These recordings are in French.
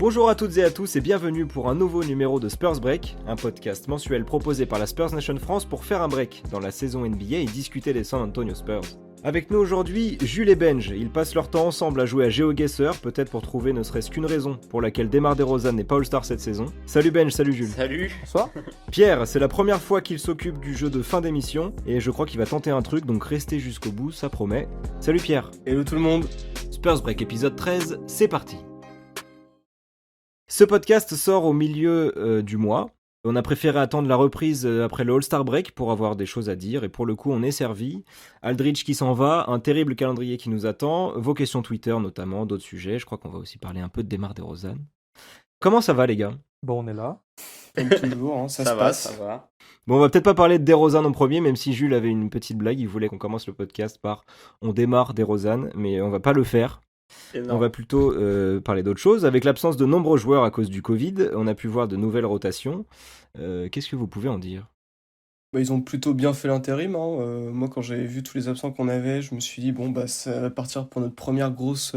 Bonjour à toutes et à tous et bienvenue pour un nouveau numéro de Spurs Break, un podcast mensuel proposé par la Spurs Nation France pour faire un break dans la saison NBA et discuter des San Antonio Spurs. Avec nous aujourd'hui, Jules et Benj. Ils passent leur temps ensemble à jouer à GeoGuessr, peut-être pour trouver ne serait-ce qu'une raison pour laquelle DeMar DeRozan n'est pas All-Star cette saison. Salut Benj, salut Jules. Salut. Bonsoir. Pierre, c'est la première fois qu'il s'occupe du jeu de fin d'émission et je crois qu'il va tenter un truc, donc restez jusqu'au bout, ça promet. Salut Pierre. Hello tout le monde. Spurs Break épisode 13, c'est parti. Ce podcast sort au milieu du mois. On a préféré attendre la reprise après le All-Star Break pour avoir des choses à dire et pour le coup on est servi. Aldridge qui s'en va, un terrible calendrier qui nous attend, vos questions Twitter notamment, d'autres sujets. Je crois qu'on va aussi parler un peu de DeMar DeRozan. Comment ça va les gars ? Bon, on est là. Comme toujours, hein, ça se passe. Ça va. Bon, on va peut-être pas parler de DeRozan en premier, même si Jules avait une petite blague, il voulait qu'on commence le podcast par « on démarre DeRozan », mais on va pas le faire. On va plutôt parler d'autre chose. Avec l'absence de nombreux joueurs à cause du Covid, on a pu voir de nouvelles rotations. Qu'est-ce que vous pouvez en dire ? Ils ont plutôt bien fait l'intérim. Moi, quand j'avais vu tous les absents qu'on avait, je me suis dit, ça va partir pour notre première grosse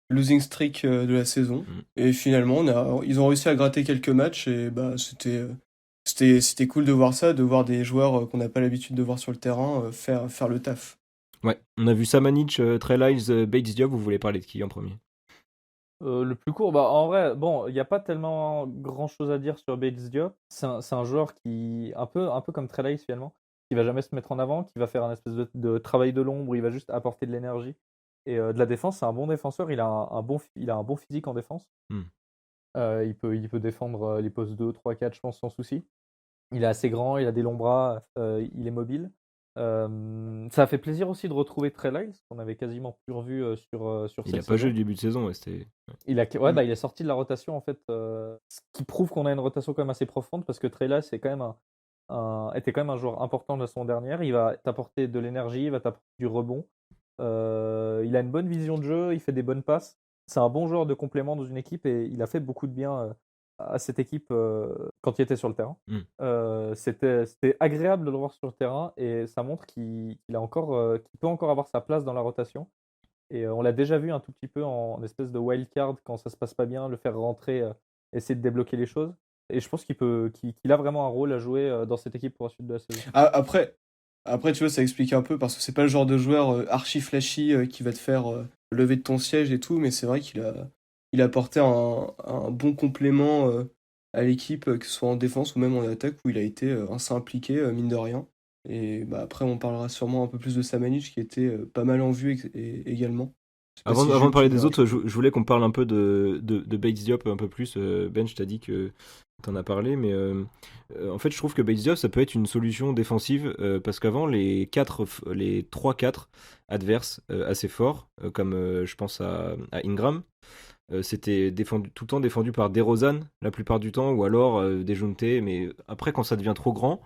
losing streak de la saison. Et finalement, ils ont réussi à gratter quelques matchs et c'était cool de voir ça, de voir des joueurs qu'on n'a pas l'habitude de voir sur le terrain faire le taf. Ouais, on a vu Samanic, Trey Lyles, Bates Diop. Vous voulez parler de qui en premier ? Le plus court, en vrai, il n'y a pas tellement grand chose à dire sur Bates Diop. C'est un joueur qui, un peu comme Trey Lyles finalement, qui va jamais se mettre en avant, qui va faire un espèce de travail de l'ombre où il va juste apporter de l'énergie. Et de la défense, c'est un bon défenseur, il a un bon physique en défense. Il peut défendre les postes 2, 3, 4, je pense, sans souci. Il est assez grand, il a des longs bras, il est mobile. Ça a fait plaisir aussi de retrouver Trey Lyles, qu'on avait quasiment plus revu sur cette saison. Il n'a pas joué le début de saison, ouais, c'était... Il est sorti de la rotation en fait, ce qui prouve qu'on a une rotation quand même assez profonde parce que Trey Lyles était quand même un joueur important de la saison dernière. Il va t'apporter de l'énergie, il va t'apporter du rebond. Il a une bonne vision de jeu, il fait des bonnes passes. C'est un bon joueur de complément dans une équipe et il a fait beaucoup de bien à cette équipe quand il était sur le terrain. C'était agréable de le voir sur le terrain et ça montre qu'il peut encore avoir sa place dans la rotation. Et on l'a déjà vu un tout petit peu en espèce de wild card quand ça se passe pas bien, le faire rentrer, essayer de débloquer les choses. Et je pense qu'il a vraiment un rôle à jouer dans cette équipe pour la suite de la saison. Après, tu vois, ça explique un peu parce que c'est pas le genre de joueur archi flashy qui va te faire lever de ton siège et tout, mais c'est vrai qu'il a apporté un bon complément à l'équipe, que ce soit en défense ou même en attaque, où il a été assez impliqué, mine de rien. Et après, on parlera sûrement un peu plus de Samanic, qui était pas mal en vue également. Avant de parler des autres, je voulais qu'on parle un peu de Bates Diop un peu plus. Ben, je t'ai dit que t'en as parlé, mais en fait, je trouve que Bates Diop, ça peut être une solution défensive, parce qu'avant, les 3-4 adverses assez forts, comme je pense à Ingram, c'était tout le temps défendu par DeRozan, la plupart du temps, ou alors Dejounte, mais après, quand ça devient trop grand,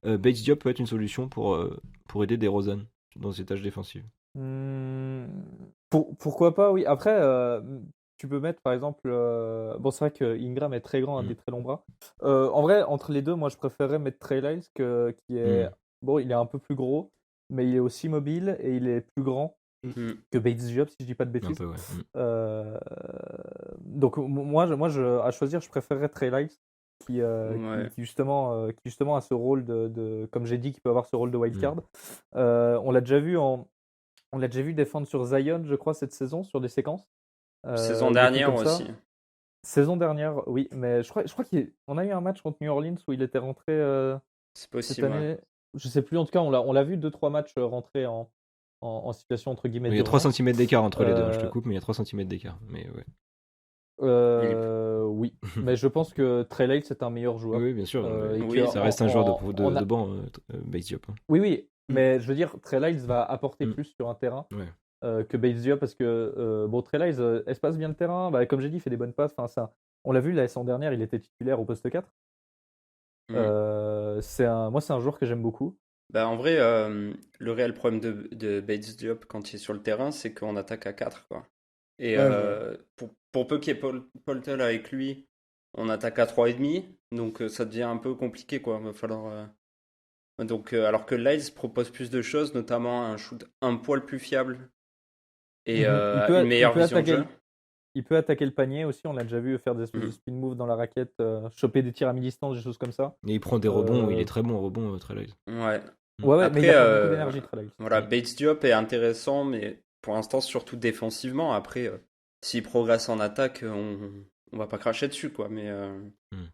Bates Diop peut être une solution pour aider DeRozan dans ses tâches défensives. Pourquoi pas, oui. Après, tu peux mettre par exemple. C'est vrai que Ingram est très grand, a des très longs bras. En vrai, entre les deux, moi je préférerais mettre Trey Lyles qui est. Bon, il est un peu plus gros, mais il est aussi mobile et il est plus grand que Bates Diop, si je dis pas de bêtises. Un peu, ouais. Donc, moi, à choisir, je préférerais Trey Lyles qui justement a ce rôle comme j'ai dit, qui peut avoir ce rôle de wildcard. On l'a déjà vu défendre sur Zion, je crois, cette saison, sur des séquences. Saison dernière aussi. Saison dernière, oui, mais je crois qu'on a eu un match contre New Orleans où il était rentré c'est possible, cette année. Ouais. Je sais plus, en tout cas, on l'a vu 2-3 matchs rentrer en situation entre guillemets. Il y a 3 cm d'écart entre les deux, je te coupe, mais il y a 3 cm d'écart. Mais ouais. Oui, mais je pense que Trey Lyles c'est un meilleur joueur. Oui, bien sûr. Ça reste un joueur de banc, Bates Diop. Oui, mais je veux dire, Trey Lyles va apporter plus sur un terrain que Bates Diop parce que Trey Lyles espace bien le terrain, comme j'ai dit, il fait des bonnes passes. On l'a vu la saison dernière, il était titulaire au poste 4. Moi, c'est un joueur que j'aime beaucoup. En vrai, le réel problème de Bates Diop quand il est sur le terrain, c'est qu'on attaque à 4, quoi. Et pour peu qu'il y ait Poeltl avec lui, on attaque à 3,5, donc ça devient un peu compliqué, quoi. Va falloir. Donc, alors que Lyles propose plus de choses, notamment un shoot un poil plus fiable et une meilleure vision de jeu. Il peut attaquer le panier aussi, on l'a déjà vu faire des espèces de Mhm. spin move dans la raquette, choper des tirs à mi-distance, des choses comme ça. Et il prend des rebonds, il Euh, est très bon en rebond, Trey Lyles. Ouais. Ouais, mais il Après, apporte beaucoup d'énergie, Trey Lyles. voilà, Bates Diop est intéressant, mais pour l'instant, surtout défensivement. Après, s'il progresse en attaque, on va pas cracher dessus, quoi. Mais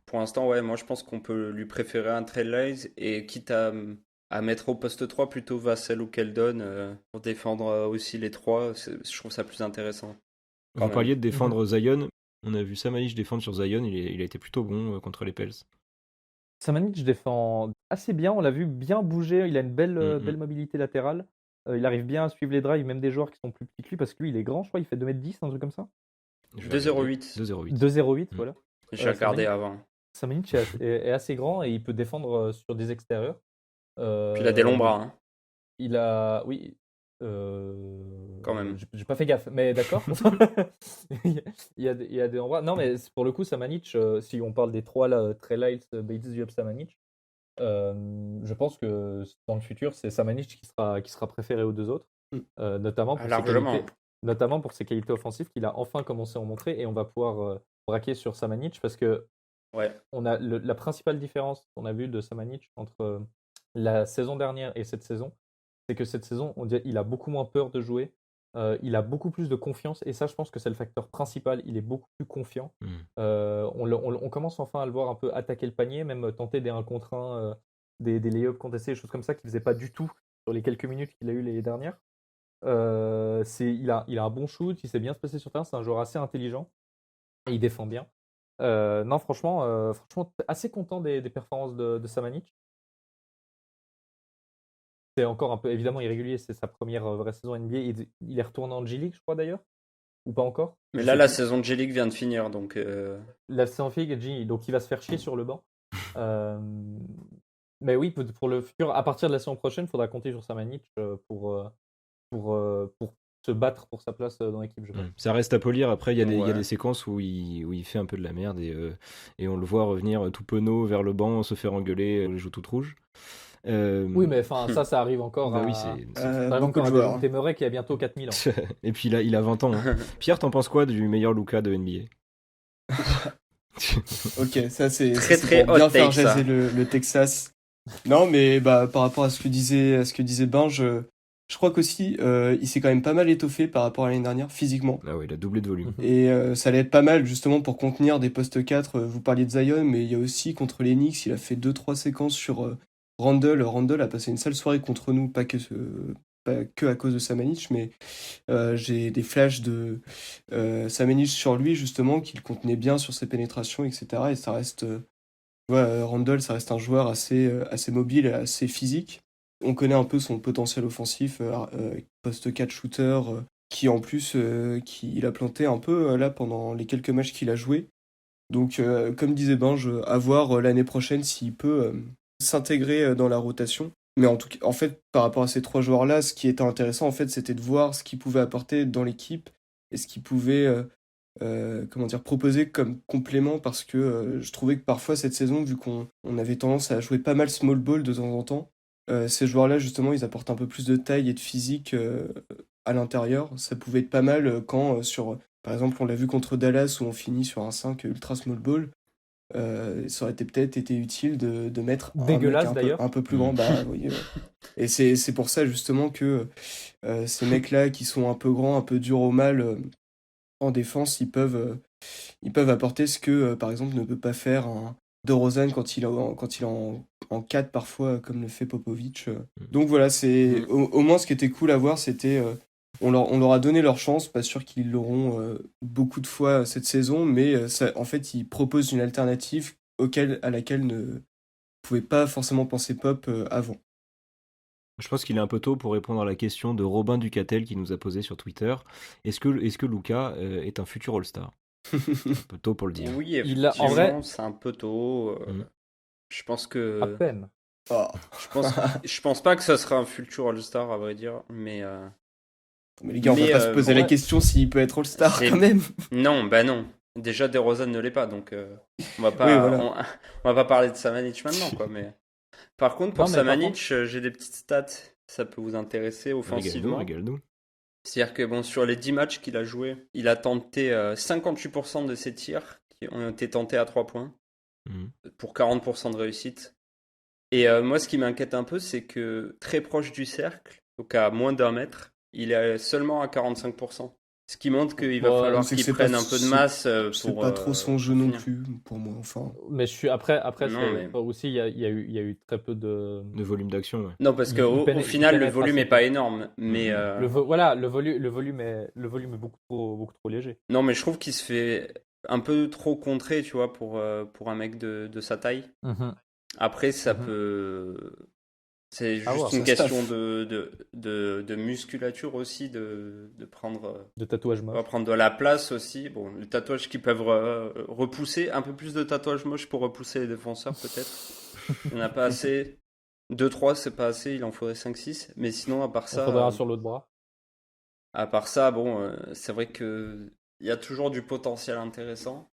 pour l'instant, ouais, moi je pense qu'on peut lui préférer un Trey Lyles et quitte à mettre au poste 3 plutôt Vassell ou Keldon pour défendre aussi les trois, je trouve ça plus intéressant. quand Vous même. parliez de défendre Zion. On a vu Samanic défendre sur Zion, il a été plutôt bon contre les Pels. Samanic défend assez bien, on l'a vu bien bouger, il a une belle mobilité latérale. Il arrive bien à suivre les drives, même des joueurs qui sont plus petits que lui, parce que lui il est grand, je crois, il fait 2m10, un truc comme ça. Je vais 2,08. 2,08. 2,08, voilà. J'ai regardé Samanic- avant. Samanic est assez grand et il peut défendre sur des extérieurs. Puis il a des longs bras. Hein. Il a. Oui. Quand même. J'ai pas fait gaffe, mais d'accord. il y a des endroits. Non, mais pour le coup, Samanic, si on parle des trois là, Trey Lyles, Bates Diop, Samanic, je pense que dans le futur, c'est Samanic qui sera préféré aux deux autres, notamment, pour ses Largement. qualités, notamment pour ses qualités offensives qu'il a enfin commencé à en montrer, et on va pouvoir braquer sur Samanic parce que Ouais. on a la principale différence qu'on a vue de Samanic entre la saison dernière et cette saison, c'est que cette saison, il a beaucoup moins peur de jouer, il a beaucoup plus de confiance, et ça, je pense que c'est le facteur principal. Il est beaucoup plus confiant. On commence enfin à le voir un peu attaquer le panier, même tenter des 1 contre 1, des lay-ups contestés, des choses comme ça qu'il ne faisait pas du tout sur les quelques minutes qu'il a eu les dernières. Il a un bon shoot, il sait bien se passer sur terrain, c'est un joueur assez intelligent et il défend bien. Non, franchement, assez content des performances de Samanic. C'est encore un peu évidemment irrégulier, c'est sa première vraie saison NBA. Il est retourné en G-League, je crois d'ailleurs, ou pas encore. Mais Je là, sais la plus. saison de G-League vient de finir, donc La saison G, donc il va se faire chier sur le banc. Mais oui, pour le futur, à partir de la saison prochaine, il faudra compter sur Samanic pour se battre pour sa place dans l'équipe, je pense. Ça reste à polir. Après, il y a Ouais. des séquences où il fait un peu de la merde et on le voit revenir tout penaud vers le banc, se faire engueuler, les joues toutes rouges. Oui, mais enfin, ça arrive encore Bah à... oui, ça c'est- arrive beaucoup encore de à joueurs. Dejounte Murray qui a bientôt 4000 ans. Et puis il a 20 ans. Hein. Pierre, t'en penses quoi du meilleur Luka de NBA? Ok, ça c'est Très, ça, c'est très pour bien hot faire take, ça. jaser le Texas. Non, mais bah par rapport à ce que disait Binge, je crois qu'aussi il s'est quand même pas mal étoffé par rapport à l'année dernière physiquement. Ah ouais, il a doublé de volume. Et ça allait être pas mal justement pour contenir des postes 4. Vous parliez de Zion, mais il y a aussi contre les Knicks, il a fait 2-3 séquences sur Randle. Randle a passé une sale soirée contre nous, pas que à cause de Samanic, mais j'ai des flashs de Samanic sur lui justement, qu'il contenait bien sur ses pénétrations, etc. Et ça reste, Randle, ça reste un joueur assez mobile et assez physique. On connaît un peu son potentiel offensif, poste 4 shooter, qui en plus, il a planté un peu là pendant les quelques matchs qu'il a joué. Donc, comme disait Binge, à voir l'année prochaine s'il peut s'intégrer dans la rotation. Mais en tout cas, en fait, par rapport à ces trois joueurs-là, ce qui était intéressant, en fait, c'était de voir ce qu'ils pouvaient apporter dans l'équipe et ce qu'ils pouvaient proposer comme complément, parce que je trouvais que parfois cette saison, vu qu'on avait tendance à jouer pas mal small ball de temps en temps, ces joueurs-là, justement, ils apportent un peu plus de taille et de physique à l'intérieur. Ça pouvait être pas mal quand, par exemple, on l'a vu contre Dallas où on finit sur un 5 ultra small ball. Ça aurait peut-être été utile de mettre Dégueulasse, un mec d'ailleurs. un peu plus grand. Bah, oui, et c'est pour ça justement que ces mecs-là qui sont un peu grands, un peu durs au mal en défense, ils peuvent apporter ce que, par exemple, ne peut pas faire un DeRozan quand il est en 4 parfois, comme le fait Popovic. Donc voilà, c'est au moins ce qui était cool à voir, c'était on leur a donné leur chance, pas sûr qu'ils l'auront beaucoup de fois cette saison, mais en fait, ils proposent une alternative à laquelle ne pouvait pas forcément penser Pop avant. Je pense qu'il est un peu tôt pour répondre à la question de Robin Ducatel qui nous a posé sur Twitter. Est-ce que Luka est un futur All-Star? Un peu tôt pour le dire. Oui, En vrai, effectivement, c'est un peu tôt. Je pense à que. peine. Oh. Je pense pas que ça sera un futur All-Star, à vrai dire, mais. Mais les gars, on va pas se poser la question s'il peut être All-Star c'est- quand même. Non, bah non. Déjà, DeRozan ne l'est pas, donc on va pas, Oui, voilà. on va pas parler de Samanic maintenant, quoi. Mais par contre, pour Non, mais par Samanic, j'ai des petites stats, ça peut vous intéresser offensivement. Régale-nous. C'est-à-dire que bon, sur les 10 matchs qu'il a joué, il a tenté 58% de ses tirs qui ont été tentés à 3 points pour 40% de réussite. Et moi, ce qui m'inquiète un peu, c'est que très proche du cercle, donc à moins d'1 mètre, il est seulement à 45%. Ce qui montre qu'il va falloir c'est que qu'il c'est pas- prenne un peu de masse C'est pour. pas trop son jeu pour non finir. plus, pour moi. Enfin, Mais je suis après Non, c'est mais- aussi il y a eu très peu de De volume d'action, ouais. Non, parce Il qu'au pénètre- au il final, le pénètre volume assez est pas peu. énorme. Mais voilà, le volume est beaucoup trop léger. non, mais je trouve qu'il se fait un peu trop contrer, tu vois, pour un mec de sa taille. Après, ça Mhm. peut. C'est À juste voir. une Ça question staffe. de musculature aussi, de prendre. De tatouage On moche. va prendre de la place aussi. Bon, les tatouages qui peuvent repousser, un peu plus de tatouages moches pour repousser les défenseurs peut-être. Il n'y en a pas assez. 2-3, c'est pas assez, il en faudrait 5-6. Mais sinon, à part On faudrait un ça, sur l'autre bras. bon, c'est vrai que il y a toujours du potentiel intéressant.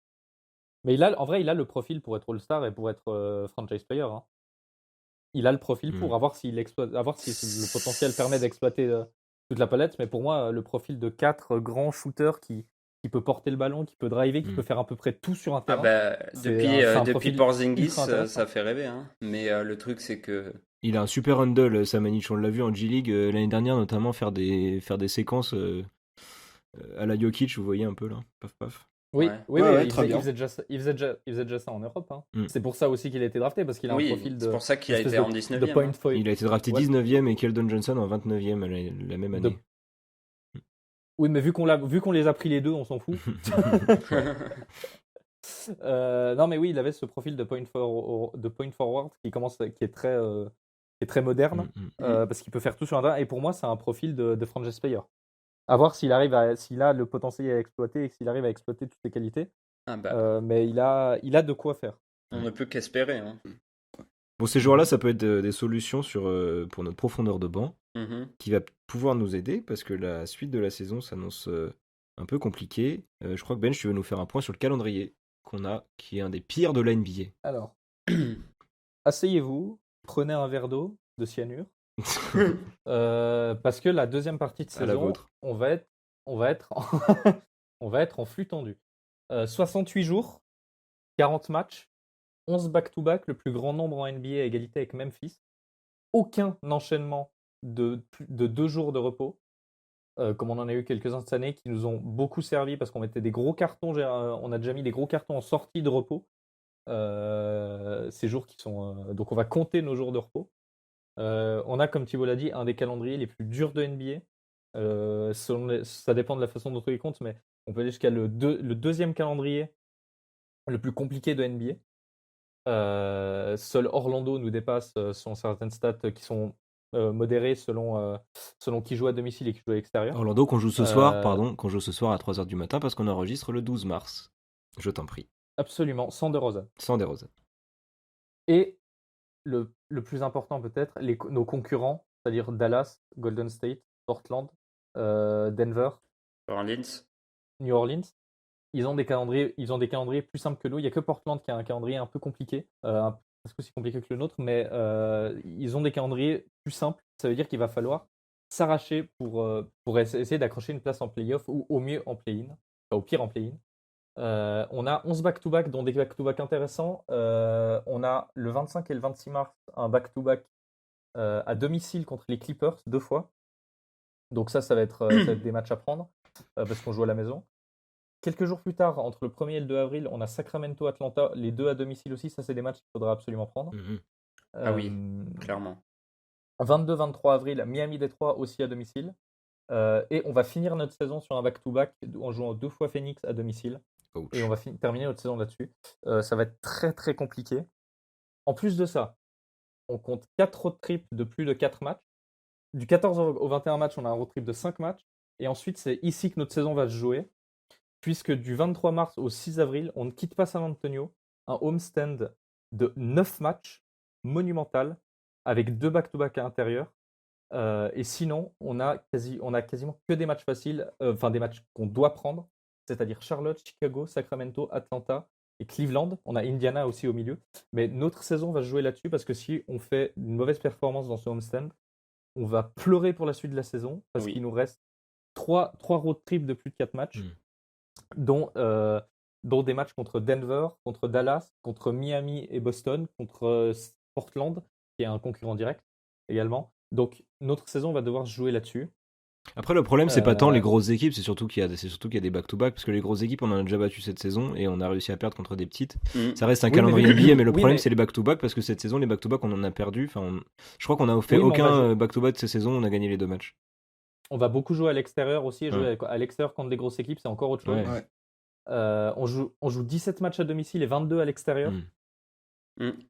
Mais en vrai, il a le profil pour être All-Star et pour être franchise player. Hein. Il a le profil pour avoir s'il exploite, à voir si le potentiel permet d'exploiter toute la palette. Mais pour moi, le profil de 4 grands shooters qui peut porter le ballon, qui peut driver, qui peut faire à peu près tout sur un Ah terrain. bah, c'est un depuis profil Porzingis, ultra intéressant. ça fait rêver. Hein. Mais le truc, c'est que. Il a un super handle, Samanic. On l'a vu en G-League l'année dernière, notamment faire des séquences à la Jokic, vous voyez un peu là. Paf, paf. Oui, Ouais. oui, Ouais, oui, ouais, il très bien. faisait déjà ça en Europe. Hein. Mm. C'est pour ça aussi qu'il a été drafté, parce qu'il a un Oui, profil c'est de pour ça qu'il a espèce été en de 19e. point hein. foil. Il a été drafté Ouais. 19e et Keldon Johnson en 29e la même année. Oui, mais vu qu'on les a pris les deux, on s'en fout. Non, mais oui, il avait ce profil de point forward qui est très moderne, parce qu'il peut faire tout sur un terrain. Et pour moi, c'est un profil de franchise player. À voir s'il a le potentiel à exploiter et s'il arrive à exploiter toutes ses qualités. Ah bah, Mais il a de quoi faire. on ne peut qu'espérer. Hein. Bon, ces joueurs-là, ça peut être des solutions pour notre profondeur de banc, Mhm. qui va pouvoir nous aider parce que la suite de la saison s'annonce un peu compliquée. Je crois que Ben, tu veux nous faire un point sur le calendrier qu'on a, qui est un des pires de la NBA. Alors, asseyez-vous, prenez un verre d'eau de cyanure, parce que la deuxième partie de À la saison, vôtre. on va être on va être en flux tendu. 68 jours, 40 matchs, 11 back-to-back, le plus grand nombre en NBA à égalité avec Memphis. Aucun enchaînement de 2 jours de repos, comme on en a eu quelques-uns cette année, qui nous ont beaucoup servi parce qu'on mettait des gros cartons. On a déjà mis des gros cartons en sortie de repos. Ces jours qui sont. Donc on va compter nos jours de repos. On a, comme Thibault l'a dit, un des calendriers les plus durs de NBA. Ça dépend de la façon dont on les compte, mais on peut aller jusqu'à le deuxième calendrier le plus compliqué de NBA. Seul Orlando nous dépasse selon certaines stats qui sont modérées selon qui joue à domicile et qui joue à l'extérieur. Orlando, qu'on joue ce soir, qu'on joue ce soir à 3h du matin parce qu'on enregistre le 12 mars. Je t'en prie. Absolument, sans DeRozan. Sans DeRozan. Et le plus important peut-être, nos concurrents, c'est-à-dire Dallas, Golden State, Portland, Denver, Orleans. New Orleans, ils ont des calendriers plus simples que nous. Il n'y a que Portland qui a un calendrier un peu compliqué, presque aussi compliqué que le nôtre, mais ils ont des calendriers plus simples. Ça veut dire qu'il va falloir s'arracher pour essayer d'accrocher une place en playoff ou au mieux en play-in, enfin, au pire en play-in. On a 11 back-to-back, dont des back-to-back intéressants. On a le 25 et le 26 mars un back-to-back à domicile contre les Clippers 2 fois. Donc ça va être des matchs à prendre parce qu'on joue à la maison. Quelques jours plus tard, entre le 1er et le 2 avril, on a Sacramento, Atlanta, les deux à domicile aussi. Ça, c'est des matchs qu'il faudra absolument prendre. Ah oui, clairement. 22-23 avril, Miami, Détroit aussi à domicile. Et on va finir notre saison sur un back-to-back en jouant 2 fois Phoenix à domicile. Ouch. Et on va terminer notre saison là-dessus. Ça va être très très compliqué. En plus de ça, on compte 4 road trips de plus de 4 matchs. Du 14 au 21 matchs, on a un road trip de 5 matchs. Et ensuite, c'est ici que notre saison va se jouer. Puisque du 23 mars au 6 avril, on ne quitte pas San Antonio. Un homestand de 9 matchs monumental avec 2 back-to-back à l'intérieur. Et sinon, on a quasiment que des matchs faciles, enfin des matchs qu'on doit prendre, c'est-à-dire Charlotte, Chicago, Sacramento, Atlanta et Cleveland. On a Indiana aussi au milieu. Mais notre saison va se jouer là-dessus parce que si on fait une mauvaise performance dans ce homestand, on va pleurer pour la suite de la saison parce qu'il nous reste 3 road trips de plus de 4 matchs, dont des matchs contre Denver, contre Dallas, contre Miami et Boston, contre Portland, qui est un concurrent direct également. Donc notre saison va devoir se jouer là-dessus. Après, le problème, c'est pas tant les grosses équipes, c'est surtout qu'il y a des back-to-back, parce que les grosses équipes, on en a déjà battu cette saison et on a réussi à perdre contre des petites. Ça reste un calendrier NBA, mais le problème, c'est les back-to-back, parce que cette saison, les back-to-back, on en a perdu. Je crois qu'on a fait aucun back-to-back de cette saison, on a gagné les 2 matchs. On va beaucoup jouer à l'extérieur aussi, et jouer à l'extérieur contre des grosses équipes, c'est encore autre chose. Ouais. On joue 17 matchs à domicile et 22 à l'extérieur.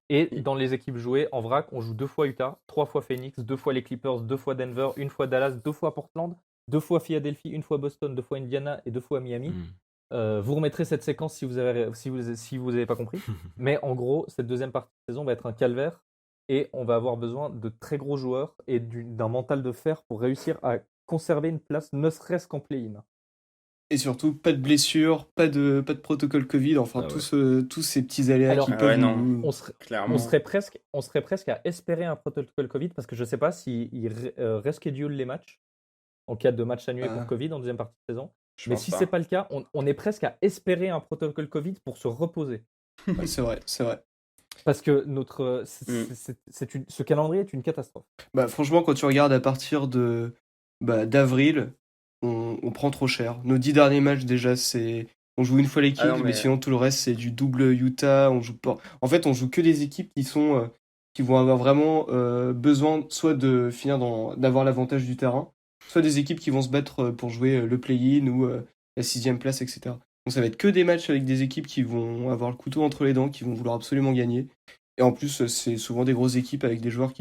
Et dans les équipes jouées, en vrac, on joue 2 fois Utah, 3 fois Phoenix, 2 fois les Clippers, 2 fois Denver, 1 fois Dallas, 2 fois Portland, 2 fois Philadelphie, 1 fois Boston, 2 fois Indiana et 2 fois Miami. Vous remettrez cette séquence si vous avez pas compris. Mais en gros, cette deuxième partie de saison va être un calvaire et on va avoir besoin de très gros joueurs et d'un mental de fer pour réussir à conserver une place, ne serait-ce qu'en play-in. Et surtout, pas de blessures, pas de protocole Covid, enfin tous ces petits aléas qui peuvent on serait presque à espérer un protocole Covid parce que je sais pas s'ils reschedule les matchs en cas de match annulé pour Covid en deuxième partie de saison. Mais si c'est pas le cas, on est presque à espérer un protocole Covid pour se reposer. Ouais, c'est vrai. Parce que ce calendrier est une catastrophe. Franchement, quand tu regardes à partir d'avril, on prend trop cher. Nos 10 derniers matchs, déjà, on joue une fois l'équipe, mais sinon tout le reste, c'est du double Utah. On joue pas. En fait, on joue que des équipes qui vont avoir vraiment besoin soit de finir d'avoir l'avantage du terrain, soit des équipes qui vont se battre pour jouer le play-in ou la 6e place, etc. Donc ça va être que des matchs avec des équipes qui vont avoir le couteau entre les dents, qui vont vouloir absolument gagner. Et en plus, c'est souvent des grosses équipes avec des joueurs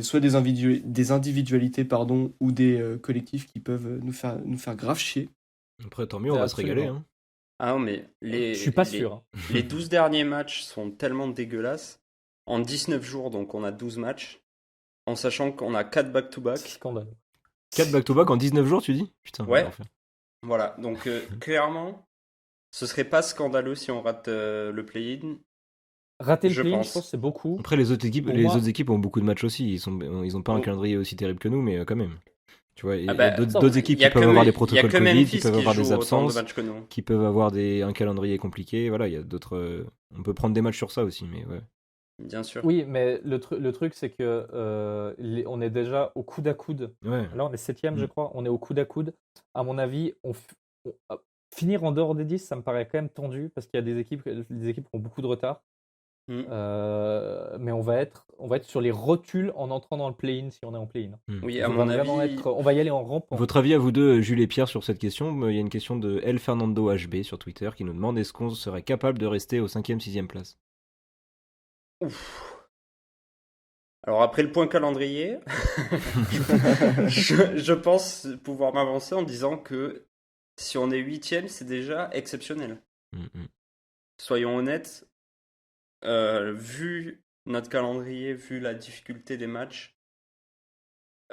soit des individualités ou des collectifs qui peuvent nous faire grave chier. Après, tant mieux, on va se régaler. Hein. Ah non, mais je suis pas sûr. Les 12 derniers matchs sont tellement dégueulasses. En 19 jours, donc on a 12 matchs. En sachant qu'on a 4 back-to-back. Scandale. 4 back-to-back en 19 jours, tu dis ? Putain. Ouais. Voilà, donc clairement, ce serait pas scandaleux si on rate le play-in. Rater le play-in, je pense que c'est beaucoup. Après, les autres équipes ont beaucoup de matchs aussi. Ils ont pas un calendrier aussi terrible que nous, mais quand même. Tu vois, il y a d'autres équipes qui peuvent avoir des protocoles Covid, qui peuvent avoir des absences, qui peuvent avoir un calendrier compliqué. Voilà, il y a d'autres. On peut prendre des matchs sur ça aussi, mais ouais. Bien sûr. Oui, mais le truc, c'est que on est déjà au coude à coude. Ouais. Là, on est 7e, je crois. On est au coude à coude. À mon avis, finir en dehors des 10, ça me paraît quand même tendu parce qu'il y a des équipes qui ont beaucoup de retard. Mais on va être sur les rotules en entrant dans le play-in si on est en play-in. Oui, à mon avis. On va y aller en rampant. Votre avis à vous deux, Jules et Pierre, sur cette question ? Il y a une question de El Fernando HB sur Twitter qui nous demande est-ce qu'on serait capable de rester aux 5e, 6e place ? Ouf. Alors après le point calendrier, je pense pouvoir m'avancer en disant que si on est 8e, c'est déjà exceptionnel. Soyons honnêtes, vu notre calendrier, vu la difficulté des matchs,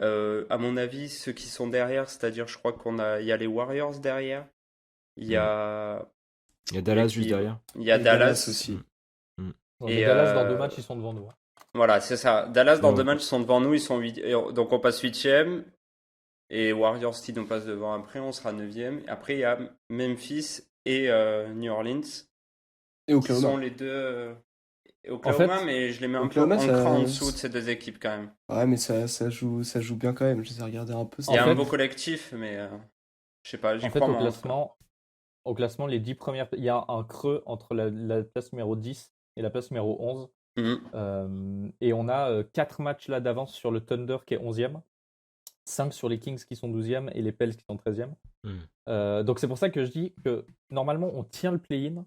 à mon avis, ceux qui sont derrière, c'est-à-dire je crois il y a les Warriors derrière, il y a Dallas juste derrière. Il y a Dallas aussi. Et Dallas, dans 2 matchs, ils sont devant nous. Voilà, c'est ça. Dallas, dans 2 matchs, ils sont devant nous, ils sont 8. Donc on passe 8e. Et Warriors, si on passe devant après, on sera 9e. Après, il y a Memphis et New Orleans. Et Oklahoma. Qui sont les deux. Oklahoma, mais je les mets un peu en dessous de ces 2 équipes quand même. Ouais, mais ça joue bien quand même. Je les ai regardés un peu. Il y a un beau collectif, mais je sais pas, j'y crois moins. Au classement, les 10 premières, il y a un creux entre la place numéro 10 et la place numéro 11. Et on a 4 matchs là d'avance sur le Thunder qui est 11e, 5 sur les Kings qui sont 12e et les Pels qui sont 13e. Donc c'est pour ça que je dis que normalement on tient le play-in,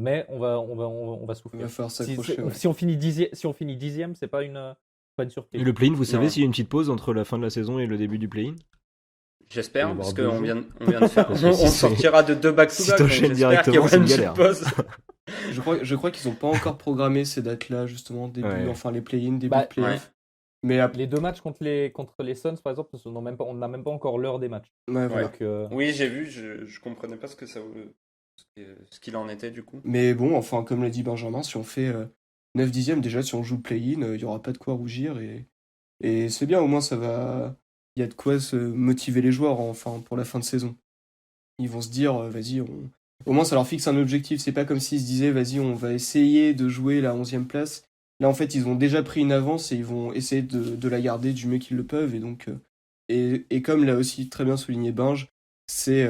mais on va souffrir. Il va falloir s'accrocher. Si on finit 10e, c'est pas une surprise. Et le play-in, vous savez s'il y a une petite pause entre la fin de la saison et le début du play-in ? J'espère, parce qu'on vient de faire. On sortira de 2 back-to-back. Si t'enchaînes directement, c'est une galère. Je crois qu'ils n'ont pas encore programmé ces dates-là, justement, enfin les play-in, début de play-off. Ouais. Mais les 2 matchs contre les Suns, par exemple, on n'a même pas encore l'heure des matchs. Ouais, voilà. Donc, oui, j'ai vu, je comprenais pas ce qu'il en était du coup. Mais bon, enfin, comme l'a dit Benjamin, si on fait 9/10, déjà, si on joue le play-in, il n'y aura pas de quoi rougir. Et c'est bien, au moins, ça va il y a de quoi se motiver les joueurs enfin pour la fin de saison. Ils vont se dire, vas-y, au moins ça leur fixe un objectif. C'est pas comme s'ils se disaient, vas-y, on va essayer de jouer la 11e place. Là, en fait, ils ont déjà pris une avance et ils vont essayer de la garder du mieux qu'ils le peuvent. Et donc, et comme l'a aussi très bien souligné Binge, c'est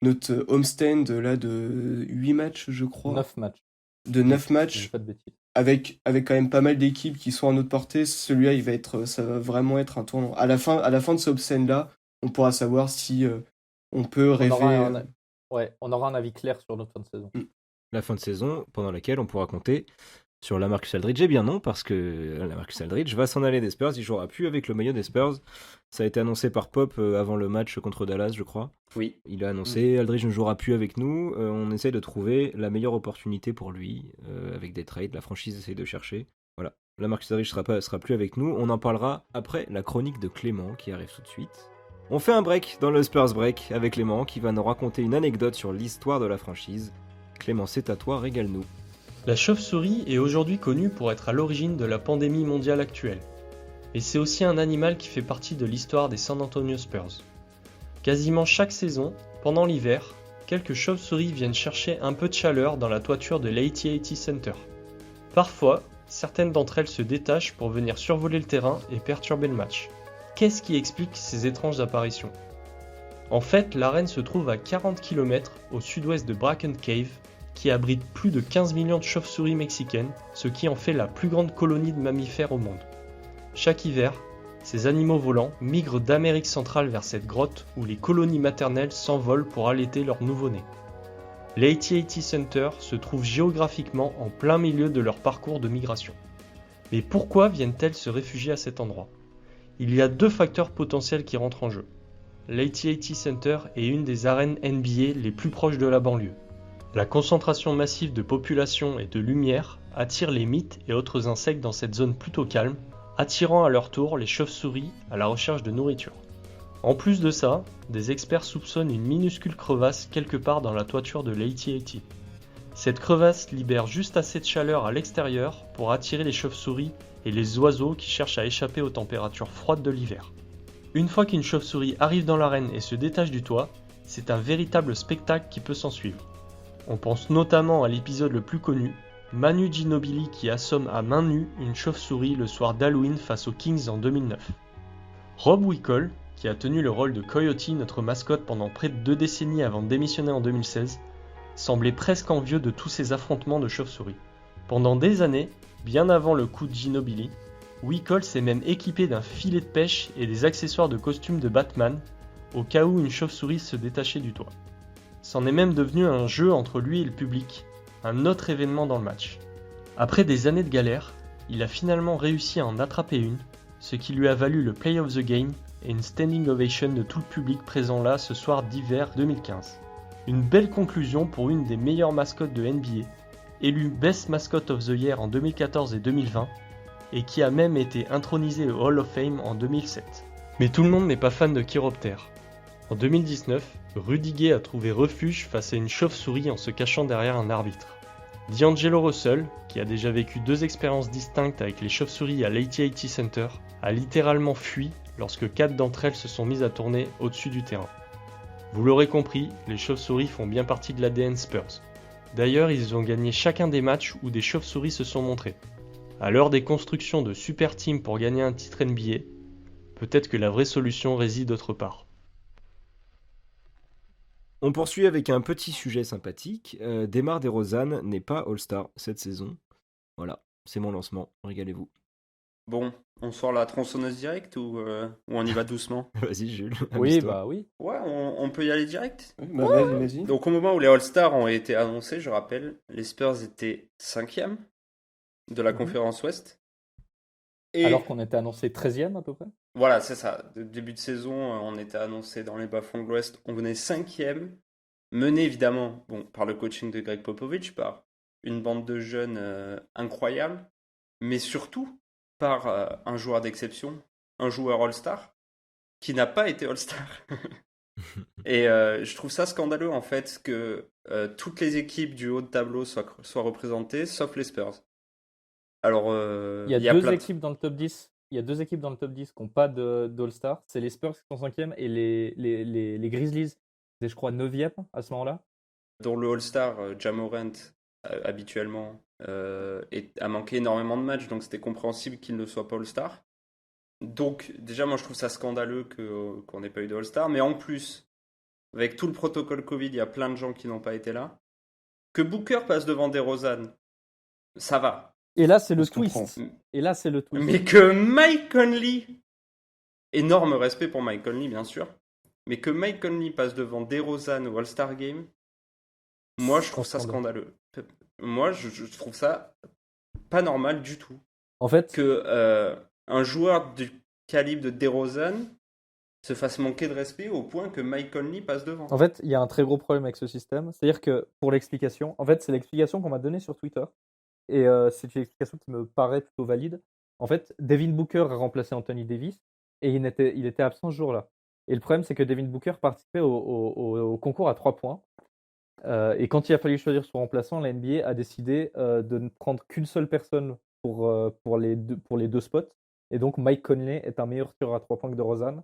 notre homestand là de 8 matchs, je crois. 9 matchs. De 9 Je matchs. dis pas de bêtises. Avec quand même pas mal d'équipes qui sont à notre portée, celui-là, ça va vraiment être un tournant. À la fin de ce obscène-là, on pourra savoir si on peut rêver. On aura un avis clair sur notre fin de saison. La fin de saison pendant laquelle on pourra compter sur LaMarcus Aldridge. Eh bien non, parce que LaMarcus Aldridge va s'en aller des Spurs, il jouera plus avec le maillot des Spurs. Ça a été annoncé par Pop avant le match contre Dallas, je crois. Oui. Il a annoncé Aldridge ne jouera plus avec nous. On essaie de trouver la meilleure opportunité pour lui avec des trades. La franchise essaie de chercher. Voilà. LaMarcus Aldridge sera plus avec nous. On en parlera après la chronique de Clément qui arrive tout de suite. On fait un break dans le Spurs Break avec Clément qui va nous raconter une anecdote sur l'histoire de la franchise. Clément, c'est à toi, régale-nous. La chauve-souris est aujourd'hui connue pour être à l'origine de la pandémie mondiale actuelle. Et c'est aussi un animal qui fait partie de l'histoire des San Antonio Spurs. Quasiment chaque saison, pendant l'hiver, quelques chauves-souris viennent chercher un peu de chaleur dans la toiture de l'AT&T Center. Parfois, certaines d'entre elles se détachent pour venir survoler le terrain et perturber le match. Qu'est-ce qui explique ces étranges apparitions ? En fait, l'arène se trouve à 40 km au sud-ouest de Bracken Cave, qui abrite plus de 15 millions de chauves-souris mexicaines, ce qui en fait la plus grande colonie de mammifères au monde. Chaque hiver, ces animaux volants migrent d'Amérique centrale vers cette grotte où les colonies maternelles s'envolent pour allaiter leurs nouveau-nés. L'AT&T Center se trouve géographiquement en plein milieu de leur parcours de migration. Mais pourquoi viennent-elles se réfugier à cet endroit ? Il y a 2 facteurs potentiels qui rentrent en jeu. L'AT&T Center est une des arènes NBA les plus proches de la banlieue. La concentration massive de population et de lumière attire les mythes et autres insectes dans cette zone plutôt calme, attirant à leur tour les chauves-souris à la recherche de nourriture. En plus de ça, des experts soupçonnent une minuscule crevasse quelque part dans la toiture de l'AT&T. Cette crevasse libère juste assez de chaleur à l'extérieur pour attirer les chauves-souris et les oiseaux qui cherchent à échapper aux températures froides de l'hiver. Une fois qu'une chauve-souris arrive dans l'arène et se détache du toit, c'est un véritable spectacle qui peut s'ensuivre. On pense notamment à l'épisode le plus connu, Manu Ginobili qui assomme à main nue une chauve-souris le soir d'Halloween face aux Kings en 2009. Rob Whickle, qui a tenu le rôle de Coyote, notre mascotte pendant près de 2 décennies avant de démissionner en 2016, semblait presque envieux de tous ces affrontements de chauves-souris. Pendant des années, bien avant le coup de Ginobili, Whickle s'est même équipé d'un filet de pêche et des accessoires de costume de Batman, au cas où une chauve-souris se détachait du toit. C'en est même devenu un jeu entre lui et le public, un autre événement dans le match. Après des années de galère, il a finalement réussi à en attraper une, ce qui lui a valu le Play of the Game et une standing ovation de tout le public présent là ce soir d'hiver 2015. Une belle conclusion pour une des meilleures mascottes de NBA, élue Best Mascot of the Year en 2014 et 2020, et qui a même été intronisée au Hall of Fame en 2007. Mais tout le monde n'est pas fan de chiroptères. En 2019, Rudy Gay a trouvé refuge face à une chauve-souris en se cachant derrière un arbitre. D'Angelo Russell, qui a déjà vécu 2 expériences distinctes avec les chauves-souris à l'AT&T Center, a littéralement fui lorsque 4 d'entre elles se sont mises à tourner au-dessus du terrain. Vous l'aurez compris, les chauves-souris font bien partie de l'ADN Spurs. D'ailleurs, ils ont gagné chacun des matchs où des chauves-souris se sont montrés. À l'heure des constructions de super teams pour gagner un titre NBA, peut-être que la vraie solution réside autre part. On poursuit avec un petit sujet sympathique. DeMar DeRozan n'est pas All-Star cette saison. Voilà, c'est mon lancement. Régalez-vous. Bon, on sort la tronçonneuse directe ou on y va doucement ? Vas-y, Jules. Oui, amuse-toi. bah oui. Ouais, on peut y aller direct ? Bah, vas-y. Donc au moment où les All-Stars ont été annoncés, je rappelle, les Spurs étaient 5e de la conférence Ouest. Et Alors qu'on était annoncé 13e à peu près. voilà, c'est ça. Début de saison, on était annoncé dans les bas-fonds de l'Ouest. On venait 5e, mené évidemment par le coaching de Greg Popovich, par une bande de jeunes incroyables, mais surtout par un joueur d'exception, un joueur All-Star, qui n'a pas été All-Star. Et je trouve ça scandaleux en fait que toutes les équipes du haut de tableau soient représentées, sauf les Spurs. Alors, Il y a 2 équipes dans le top 10. il y a 2 équipes dans le top 10 qui n'ont pas d'All-Star. C'est les Spurs qui sont 5e et les Grizzlies, c'est je crois 9e à ce moment-là. Dans le All-Star, Ja Morant, habituellement, a manqué énormément de matchs, donc c'était compréhensible qu'il ne soit pas All-Star. Donc, déjà, moi, je trouve ça scandaleux qu'on n'ait pas eu de All-Star. Mais en plus, avec tout le protocole Covid, il y a plein de gens qui n'ont pas été là. Que Booker passe devant DeRozan, ça va. Et là, c'est le Je comprends. twist. Et là, c'est le twist. Mais que Mike Conley, énorme respect pour Mike Conley, bien sûr, mais que Mike Conley passe devant DeRozan au All-Star Game, moi, je trouve ça scandaleux. Moi, je trouve ça pas normal du tout. En fait, Que un joueur du calibre de DeRozan se fasse manquer de respect au point que Mike Conley passe devant. En fait, il y a un très gros problème avec ce système. C'est-à-dire que pour l'explication, en fait, c'est l'explication qu'on m'a donnée sur Twitter. Et c'est une explication qui me paraît plutôt valide. En fait, Devin Booker a remplacé Anthony Davis et il était absent ce jour-là. Et le problème, c'est que Devin Booker participait au concours à 3 points. Et quand il a fallu choisir son remplaçant, la NBA a décidé de ne prendre qu'une seule personne pour les deux spots. Et donc, Mike Conley est un meilleur tireur à 3 points que DeRozan.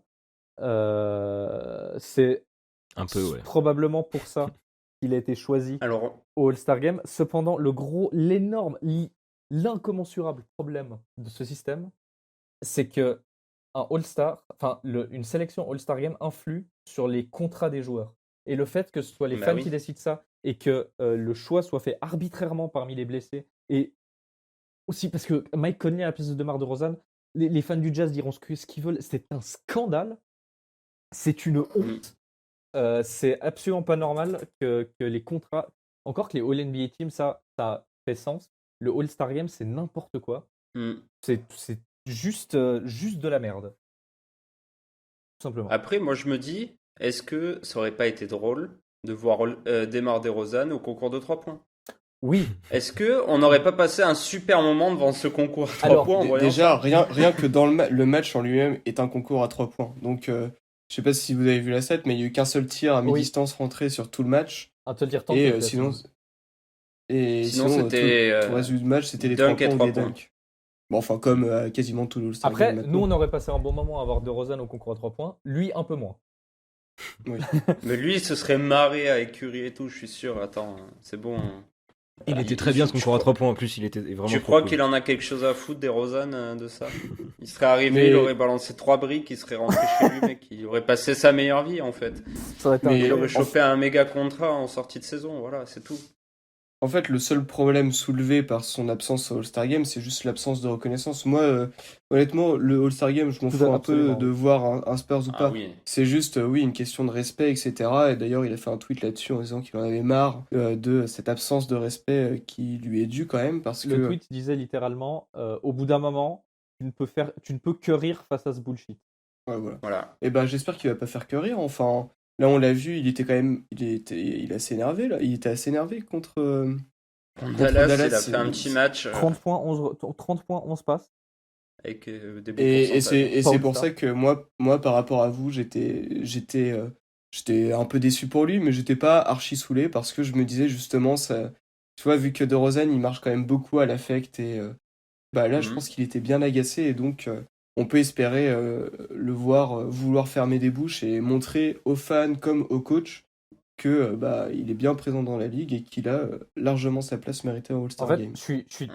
C'est Un peu, ouais. probablement pour ça qu'il a été choisi Alors, au All-Star Game. Cependant, l'énorme, l'incommensurable problème de ce système, c'est que un All-Star, une sélection All-Star Game influe sur les contrats des joueurs. Et le fait que ce soit les Bah fans oui. qui décident ça et que le choix soit fait arbitrairement parmi les blessés, et aussi parce que Mike Conley à la place de DeMar DeRozan, les fans du Jazz diront ce qu'ils veulent, c'est un scandale, c'est une honte. C'est absolument pas normal que les contrats, encore que les All-NBA Teams, ça fait sens. Le All-Star Game, c'est n'importe quoi. C'est juste de la merde. Tout simplement. Après, moi, je me dis, est-ce que ça aurait pas été drôle de voir DeMar DeRozan au concours de 3 points? Oui. Est-ce que on n'aurait pas passé un super moment devant ce concours à 3 Alors, points en voyant Déjà, ça rien que dans le match en lui-même est un concours à 3 points. Donc, je sais pas si vous avez vu la stat, mais il n'y a eu qu'un seul tir à mi-distance rentré sur tout le match. À te le dire tant Et que sinon, Sinon, tout c'était le reste du match, c'était les 3 dunk et points ou 3 des points. dunks. Bon, enfin, comme quasiment tout le All-Star Après, Game nous, maintenant. on aurait passé un bon moment à avoir DeRozan au concours à 3 points. Lui, un peu moins. Mais lui, il se serait marré avec Curry et tout, je suis sûr. Attends, c'est bon. Il était très bien ce concours à 3 points en plus, il était vraiment. Tu trop crois cool. qu'il en a quelque chose à foutre, DeRozan, de ça? Il serait arrivé, Mais- il aurait balancé 3 briques, il serait rentré chez lui, mec. Il aurait passé sa meilleure vie, en fait. Ça aurait été Mais- Il incroyable. aurait chopé un méga contrat en sortie de saison, voilà, c'est tout. En fait, le seul problème soulevé par son absence au All-Star Game, c'est juste l'absence de reconnaissance. Moi, honnêtement, le All-Star Game, je m'en fous un peu Absolument. de voir un Spurs ou Ah pas. oui. C'est juste, oui, une question de respect, etc. Et d'ailleurs, il a fait un tweet là-dessus en disant qu'il en avait marre de cette absence de respect qui lui est due quand même, parce que... Le tweet disait littéralement au bout d'un moment, tu ne peux que rire face à ce bullshit. Ouais, voilà. Voilà. Et ben, j'espère qu'il va pas faire que rire. Enfin, là, on l'a vu, il était quand même... Il est assez énervé, là. Il était assez énervé contre Dallas, il a Dallas, fait un petit match 30 points, 11 passes. avec des bons Et pourcentages. c'est pour ça que moi, par rapport à vous, j'étais un peu déçu pour lui, mais j'étais pas archi saoulé parce que je me disais justement, ça, tu vois, vu que DeRozan, il marche quand même beaucoup à l'affect et bah là, je pense qu'il était bien agacé et donc on peut espérer le voir vouloir fermer des bouches et montrer aux fans comme aux coachs que bah il est bien présent dans la ligue et qu'il a largement sa place méritée au All-Star En fait, Game.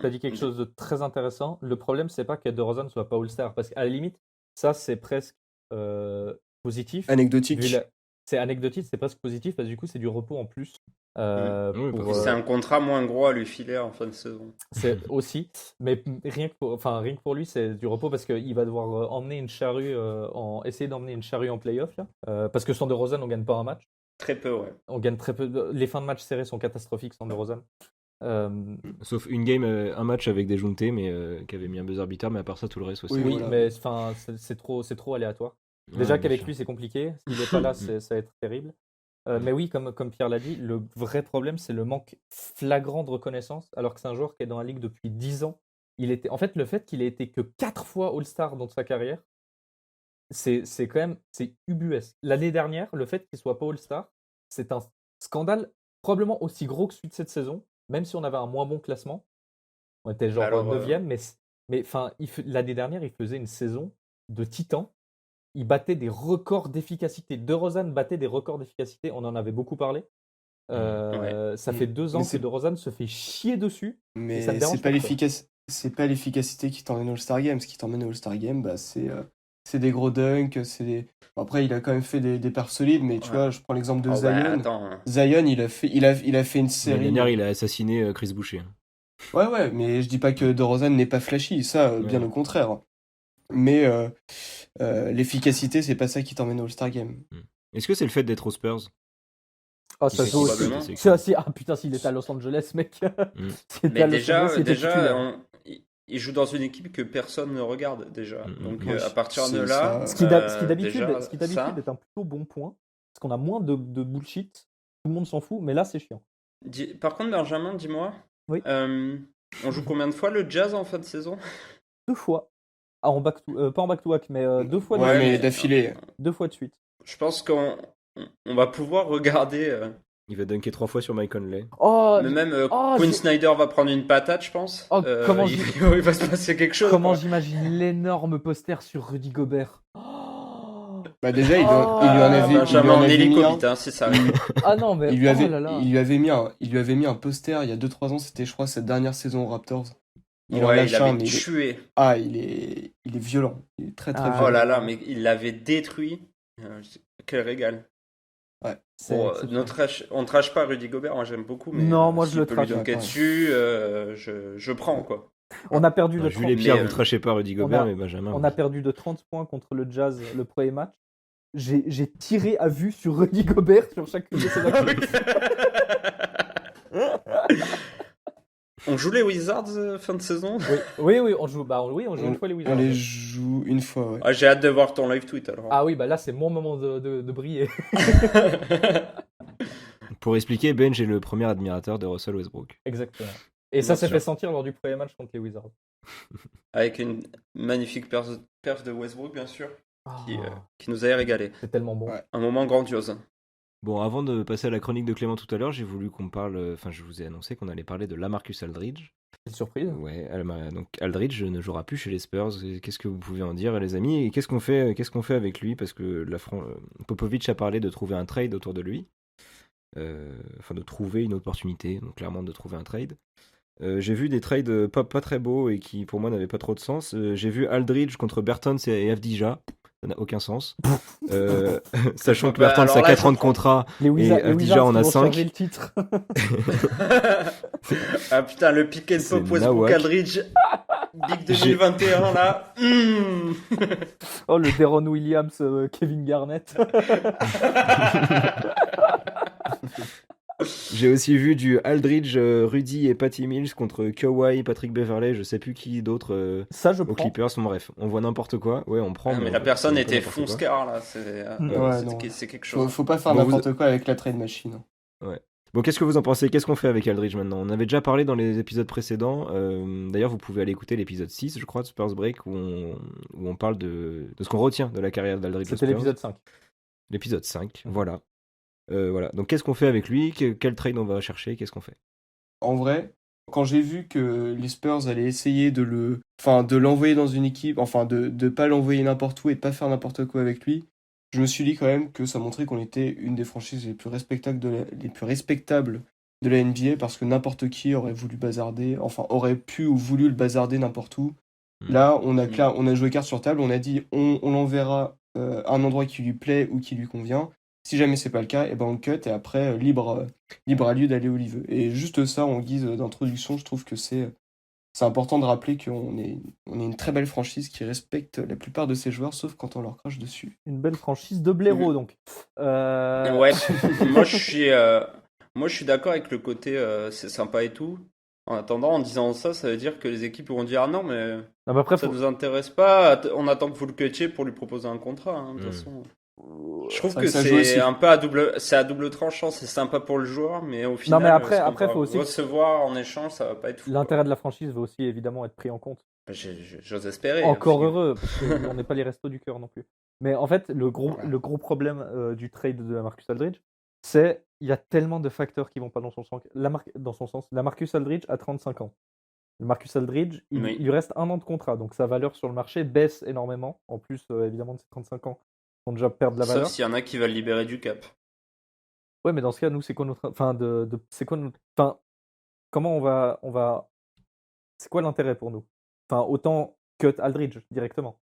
t'as dit quelque chose de très intéressant. Le problème, c'est pas que DeRozan ne soit pas All-Star, parce qu'à la limite, ça, c'est presque positif. Anecdotique. C'est anecdotique, c'est presque positif, parce que du coup, c'est du repos en plus. Oui, pour, bah, C'est un contrat moins gros à lui filer en fin de saison. c'est aussi, mais rien que pour lui, c'est du repos parce qu'il va devoir emmener une charrue, essayer d'emmener une charrue en playoff, là, parce que sans DeRozan, on gagne pas un match. Très peu, ouais. On gagne très peu. Les fins de match serrées sont catastrophiques sans DeRozan. Sauf une game, un match avec des Junte, mais qui avait mis un buzzer beater, mais à part ça, tout le reste aussi. Oui, Oui, voilà. mais c'est trop aléatoire. Déjà Ouais, qu'avec bien lui, c'est compliqué. S'il n'est pas là, ça va être terrible. Mais oui, comme Pierre l'a dit, le vrai problème, c'est le manque flagrant de reconnaissance, alors que c'est un joueur qui est dans la ligue depuis 10 ans. En fait, le fait qu'il ait été que 4 fois All-Star dans sa carrière, c'est quand même ubuesque. L'année dernière, le fait qu'il soit pas All-Star, c'est un scandale probablement aussi gros que celui de cette saison, même si on avait un moins bon classement. On était genre Alors, 9e, mais Mais enfin, l'année dernière, il faisait une saison de titan. Il battait des records d'efficacité. DeRozan battait des records d'efficacité. On en avait beaucoup parlé. Ça fait 2 ans que DeRozan se fait chier dessus. Mais ça me dérange pas. C'est pas l'efficacité qui t'emmène au All-Star Game. Ce qui t'emmène au All-Star Game, c'est des gros dunks. Après, il a quand même fait des perfs solides, mais tu vois, je prends l'exemple de Zion. Zion, il a fait une série. L'année dernière, il a assassiné Chris Boucher. Ouais, mais je dis pas que DeRozan n'est pas flashy, ça, bien au contraire. Mais l'efficacité, c'est pas ça qui t'emmène au All-Star Game. Est-ce que c'est le fait d'être aux Spurs? Ah, ça joue aussi. Ah putain, s'il était à Los Angeles, mec. Mais déjà, il joue dans une équipe que personne ne regarde déjà. Donc à partir de là, ce qui d'habitude est un plutôt bon point, parce qu'on a moins de bullshit, tout le monde s'en fout, mais là c'est chiant. Par contre, Benjamin, dis-moi, oui. On joue combien de fois le Jazz en fin de saison? 2 fois. Ah, pas en back-to-back, mais 2 fois. Ouais, mais d'affilée. 2 fois de suite. Je pense qu'on va pouvoir regarder. Il va dunker 3 fois sur Mike Conley. Mais même Quinn Snyder va prendre une patate, je pense. Il va se passer quelque chose. Comment j'imagine l'énorme poster sur Rudy Gobert. Déjà, il lui en avait jamais en hélicoptère, c'est ça. Ah non, mais il lui avait mis un poster il y a 2-3 ans, c'était je crois cette dernière saison aux Raptors. Il l'avait tué. Il est violent. Il est très violent. Oh là là, mais il l'avait détruit. Quel régal. Ouais. On ne trash pas Rudy Gobert, moi j'aime beaucoup, mais non, moi je le trash. Dessus, je prends quoi. On a perdu de 30 points. Jules et Pierre, vous trashez pas Rudy Gobert, mais Benjamin. On a perdu de 30 points contre le Jazz le premier match. J'ai tiré à vue sur Rudy Gobert sur chacune de ses actions. On joue les Wizards fin de saison? Oui, on joue une fois les Wizards. On les joue une fois, ouais. J'ai hâte de voir ton live tweet alors. Ah oui, là c'est mon moment de briller. Pour expliquer, Benj est le premier admirateur de Russell Westbrook. Exactement. Et ça s'est fait sentir lors du premier match contre les Wizards. Avec une magnifique perf de Westbrook, bien sûr, qui nous a régalé. C'est tellement bon. Ouais. Un moment grandiose. Bon, avant de passer à la chronique de Clément tout à l'heure, j'ai voulu qu'on parle. Enfin, je vous ai annoncé qu'on allait parler de LaMarcus Aldridge. Quelle surprise. Ouais, donc Aldridge ne jouera plus chez les Spurs. Qu'est-ce que vous pouvez en dire, les amis? Et qu'est-ce qu'on fait avec lui? Parce que Popovic a parlé de trouver un trade autour de lui. De trouver une opportunité, donc clairement de trouver un trade. J'ai vu des trades pas très beaux et qui pour moi n'avaient pas trop de sens. J'ai vu Aldridge contre Bertans et Avdija. Ça n'a aucun sens. Sachant que Bertans a 4 ans de contrat et Avdija en a 5. Le titre. Ah putain, le pick and pop Westbrook Aldridge. Big 2021 là. Oh, le Deron Williams, Kevin Garnett. J'ai aussi vu du Aldridge, Rudy et Patty Mills contre Kawhi, Patrick Beverley, je sais plus qui d'autre aux Clippers. Bon, bref, on voit n'importe quoi. Ouais, on prend. Mais la personne était fonce-car là. C'est quelque chose. Faut pas faire n'importe quoi avec la trade machine. Ouais. Bon, qu'est-ce que vous en pensez? Qu'est-ce qu'on fait avec Aldridge maintenant? On avait déjà parlé dans les épisodes précédents. D'ailleurs, vous pouvez aller écouter l'épisode 6, je crois, de Spurs Break, où on parle de ce qu'on retient de la carrière d'Aldridge. C'était l'épisode 5. L'épisode 5, voilà. Donc qu'est-ce qu'on fait avec lui? Quel trade on va chercher? Qu'est-ce qu'on fait? En vrai, quand j'ai vu que les Spurs allaient essayer de l'envoyer dans une équipe, de pas l'envoyer n'importe où et de pas faire n'importe quoi avec lui, je me suis dit quand même que ça montrait qu'on était une des franchises les plus respectables de la NBA, parce que n'importe qui aurait voulu bazarder, aurait pu ou voulu le bazarder n'importe où. Là, on a joué carte sur table, on a dit on l'enverra à un endroit qui lui plaît ou qui lui convient. Si jamais c'est pas le cas, on cut et après libre à lui d'aller où il veut. Et juste ça, en guise d'introduction, je trouve que c'est important de rappeler qu'on est une très belle franchise qui respecte la plupart de ses joueurs, sauf quand on leur crache dessus. Une belle franchise de blaireaux, donc. Ouais, moi je suis d'accord avec le côté c'est sympa et tout. En attendant, en disant ça veut dire que les équipes vont dire non, mais après, ça nous intéresse pas, on attend que vous le cutiez pour lui proposer un contrat, de toute façon. Je trouve que c'est un peu à double tranchant, c'est sympa pour le joueur, mais au final, après faut aussi recevoir en échange, ça va pas être fou. L'intérêt de la franchise va aussi évidemment être pris en compte. J'ose espérer. Encore heureux, parce qu'on n'est pas les restos du cœur non plus. Mais en fait, le gros problème du trade de LaMarcus Aldridge, c'est il y a tellement de facteurs qui vont pas dans son sens. LaMarcus Aldridge a 35 ans. Marcus Aldridge, Oui. il lui reste 1 an de contrat, donc sa valeur sur le marché baisse énormément. En plus, évidemment, de ses 35 ans, ils vont déjà perdre de la Sauf valeur. s'il y en a qui veulent libérer du cap. Ouais, mais dans ce cas, nous, c'est quoi notre. Enfin, c'est quoi notre. Enfin, comment on va. C'est quoi l'intérêt pour nous? Enfin, autant cut Aldridge directement,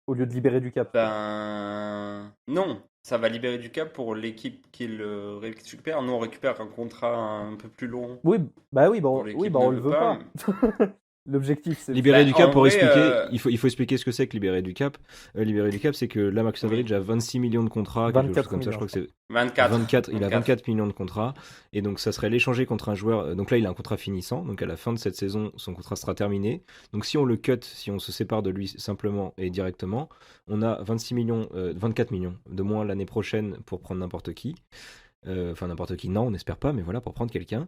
au lieu de libérer du cap. Ben non, ça va libérer du cap pour l'équipe qui le récupère. Nous, on récupère un contrat un peu plus long Oui, bah oui, pour oui, l'équipe bah ne on le veut veut pas. pas. L'objectif, c'est. Libérer Bah, du cap, en pour vrai, expliquer, il faut expliquer ce que c'est que libérer du cap. Libérer du cap, c'est que là, Marcus Oui. Aldridge a 26 millions de contrats, quelque chose 24 comme ça. Je millions, crois que c'est 24. il a 24 millions de contrats. Et donc, ça serait l'échanger contre un joueur. Donc là, il a un contrat finissant. Donc, à la fin de cette saison, son contrat sera terminé. Donc, si on le cut, si on se sépare de lui simplement et directement, on a 24 millions de moins l'année prochaine pour prendre n'importe qui. Enfin, n'importe qui, non, on n'espère pas, mais voilà, pour prendre quelqu'un.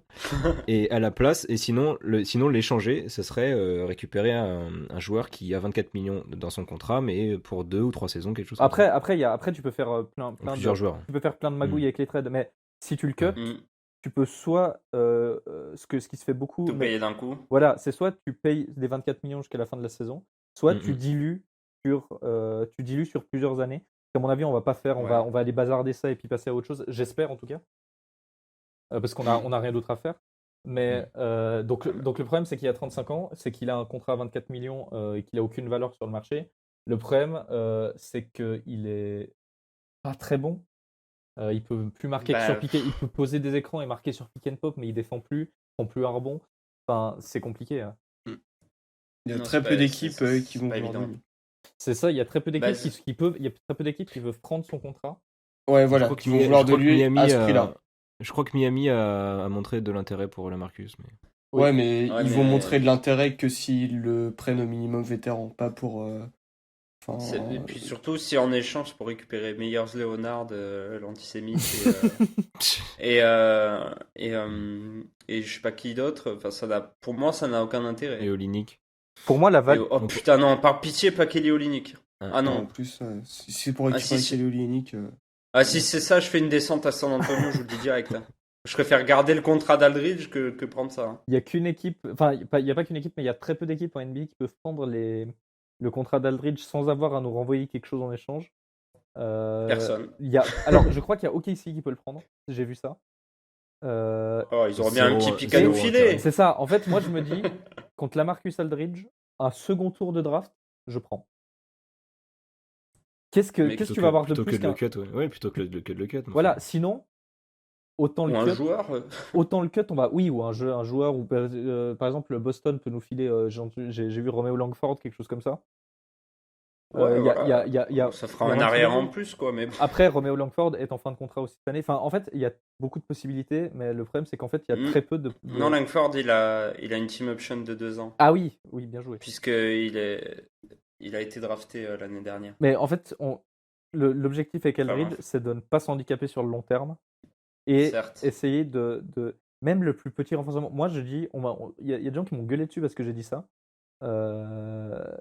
Et à la place, et sinon l'échanger, ce serait récupérer un joueur qui a 24 millions dans son contrat, mais pour 2 ou 3 saisons, quelque chose comme ça. Après, tu peux faire Ou plusieurs joueurs. tu peux faire plein de magouilles avec les trades, mais si tu le cut, Mm. tu peux soit ce qui se fait beaucoup, Tout mais payer d'un coup. voilà, c'est soit tu payes les 24 millions jusqu'à la fin de la saison, soit tu Mhm. dilues sur plusieurs années. À mon avis, on va pas faire, Ouais. on va aller bazarder ça et puis passer à autre chose. J'espère en tout cas, parce qu'on a rien d'autre à faire. Mais donc le problème, c'est qu'il a 35 ans, c'est qu'il a un contrat à 24 millions et qu'il a aucune valeur sur le marché. Le problème, c'est qu'il est pas très bon. Il peut plus marquer que Bah, sur pick, il peut poser des écrans et marquer sur pick and pop, mais il défend plus, prend plus un rebond. Enfin, c'est compliqué, hein. Il y a Non, très c'est peu pas- d'équipes c'est qui vont pas vouloir de évident. lui. C'est ça, il y a très peu d'équipes Bah, il y a très peu d'équipes qui veulent prendre son contrat. Ouais, Je voilà, crois que qui vont vouloir de lui à ce prix-là. Je crois que Miami a montré de l'intérêt pour Lamarcus. Mais... Oui. Ouais, mais Ouais, ils vont mais- montrer de l'intérêt que s'ils le prennent au minimum vétéran, pas pour. Et puis surtout, si en échange pour récupérer Meyers Leonard, l'antisémite, et je sais pas qui d'autre, enfin, pour moi, ça n'a aucun intérêt. Et Olynyk. Pour moi, la Et- valeur. oh putain, non, par pitié, pas Kelly Olynyk. Ah En non. plus, si c'est pour récupérer si. Kelly Olynyk. Ah, si c'est ça, je fais une descente à San Antonio, je vous le dis direct. Hein. Je préfère garder le contrat d'Aldridge que prendre ça. Hein. Il y a qu'une équipe, enfin, il y a pas qu'une équipe, mais il y a très peu d'équipes en NBA qui peuvent prendre le contrat d'Aldridge sans avoir à nous renvoyer quelque chose en échange. Personne. Alors, je crois qu'il y a OKC qui peut le prendre. J'ai vu ça. Oh, ils auraient bien un petit pic à zéro nous filer. intérêt. C'est ça. En fait, moi, je me dis, contre Lamarcus Aldridge, un second tour de draft, je prends. Qu'est-ce que Mais tu vas avoir de plutôt plus que de le qu'un. cut, ouais, plutôt que le cut. Voilà. Sinon, autant Ou le un cut. joueur. Autant le cut, ou un joueur, ou par exemple, Boston peut nous filer, j'ai vu Romeo Langford, quelque chose comme ça. Ouais, Il y a- voilà. il y a- il y a- il y a- Ça il y fera a un moyen de arrière trouver. en plus, quoi. Mais Après, Romeo Langford est en fin de contrat aussi cette année. Enfin, en fait, il y a beaucoup de possibilités, mais le problème, c'est qu'en fait, il y a très peu de. Non, Langford, il a une team option de 2 ans. Ah oui, bien joué. Puisqu'il a été drafté l'année dernière. Mais en fait, l'objectif avec Enfin, Aldridge, bref. c'est de ne pas s'handicaper sur le long terme et Certes. essayer de même le plus petit renforcement. Moi, je dis, il y a des gens qui m'ont gueulé dessus parce que j'ai dit ça.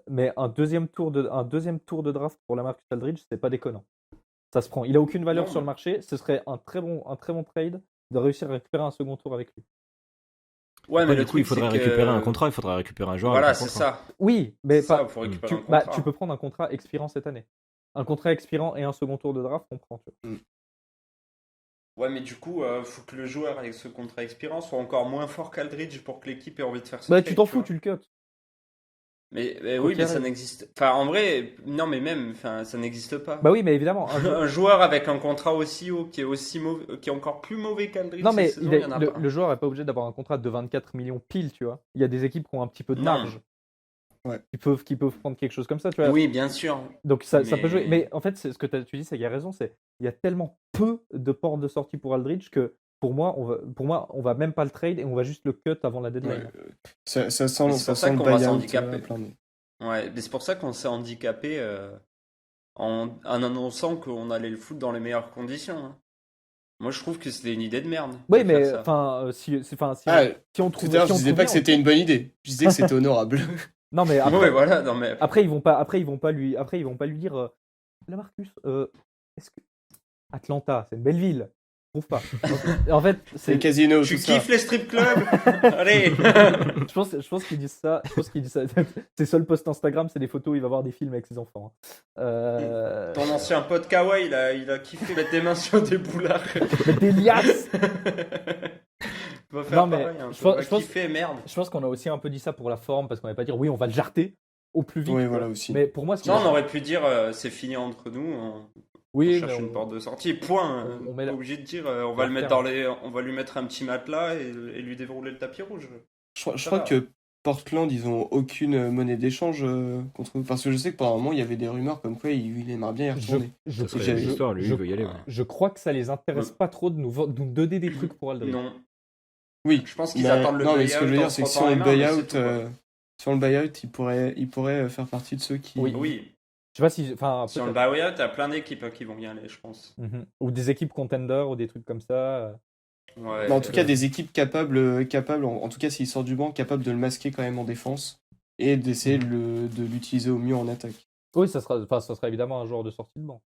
Mais un deuxième tour de draft pour Lamarcus Aldridge, c'est pas déconnant. Ça se prend. Il a aucune valeur Non. sur le marché. Ce serait un très bon trade de réussir à récupérer un second tour avec lui. Ouais, mais du le coup, truc, il faudrait c'est que- récupérer un contrat, il faudrait récupérer un joueur. Voilà, avec un c'est contrat. ça. Oui, mais C'est ça, pas. faut récupérer un Tu contrat. peux prendre un contrat expirant cette année. Un contrat expirant et un second tour de draft, on prend. Tu vois. Ouais, mais du coup, faut que le joueur avec ce contrat expirant soit encore moins fort qu'Aldridge pour que l'équipe ait envie de faire ce Bah, trade, tu t'en tu fou, vois. tu le cut. Mais Quoi oui, qu'il mais ça arrive. n'existe. Enfin, en vrai, non, mais même, enfin, ça n'existe pas. Bah oui, mais évidemment. Un joueur avec un contrat aussi haut qui est aussi mauvais, qui est encore plus mauvais qu'Aldridge Non, mais cette saison, il y en a pas. le joueur n'est pas obligé d'avoir un contrat de 24 millions pile, tu vois. Il y a des équipes qui ont un petit peu de Non. marge. Ouais. Qui peuvent prendre quelque chose comme ça, tu vois. Oui, bien sûr. Donc ça peut Mais- jouer. Mais en fait, ce que tu dis, c'est qu'il y a raison. Il y a tellement peu de portes de sortie pour Aldridge que pour moi, on va même pas le trade et on va juste le cut avant la deadline. Ouais, ça sent, Mais c'est ça pour ça sent le qu'on va buyout s'handicaper. à plein nez. Ouais, mais c'est pour ça qu'on s'est handicapé en annonçant qu'on allait le foutre dans les meilleures conditions. Hein. Moi, je trouve que c'était une idée de merde. Oui, de mais faire ça. enfin, si Ah, on Tout trouve. à l'heure, si je on disais trouve pas que bien, c'était une bonne idée. Je disais que c'était honorable. Non, mais après, Ouais, voilà, non, mais... après ils vont pas lui dire Lamarcus, est-ce que Atlanta, c'est une belle ville. prouve pas. En fait, C'est le casino, Tu tout ça. kiffes les strip clubs? Allez! je pense qu'il dit ça. Ses seuls posts Instagram, c'est des photos où il va voir des films avec ses enfants. Ton ancien pote Kawa, il a kiffé mettre des mains sur des boulards. Des liasses. Va faire Non, mais pareil, hein. je pense- Va je pense- kiffer, merde. Je pense qu'on a aussi un peu dit ça pour la forme, parce qu'on n'allait pas dire oui, on va le jarter au plus vite. Oui, quoi. voilà aussi. Mais pour moi, ce qui Non, va- on aurait pu dire c'est fini entre nous, on oui, cherche mais une porte de sortie, point. on met la- Pas obligé de dire on la va le mettre ferme. on va lui mettre un petit matelas et lui dérouler le tapis rouge. Je Ça crois va. que Portland, ils ont aucune monnaie d'échange contre nous. Parce que je sais que par un moment, il y avait des rumeurs comme quoi il aimerait bien y retourner. je, Ça serait j'avais- une histoire, lui, je- il veut y aller. Ouais. je crois que ça les intéresse pas trop de nous donner des trucs pour Aldridge. Non. Oui, Je pense qu'ils mais- attendent le non, mais buyout ce que je veux en dire, c'est que se frottant les mains, mais c'est tout, quoi. si on le buyout, il pourrait faire partie de ceux qui. Oui. Oui, Je sais pas si. Enfin, si on le peut-être. buyout, il y a plein d'équipes qui vont y aller, je pense. Mhm. Ou des équipes contender ou des trucs comme ça. Ouais, Mais en tout cas, des équipes capables en tout cas, s'il sort du banc, capables de le masquer quand même en défense et d'essayer de l'utiliser au mieux en attaque. Oui, ça sera évidemment un joueur de sortie de banc.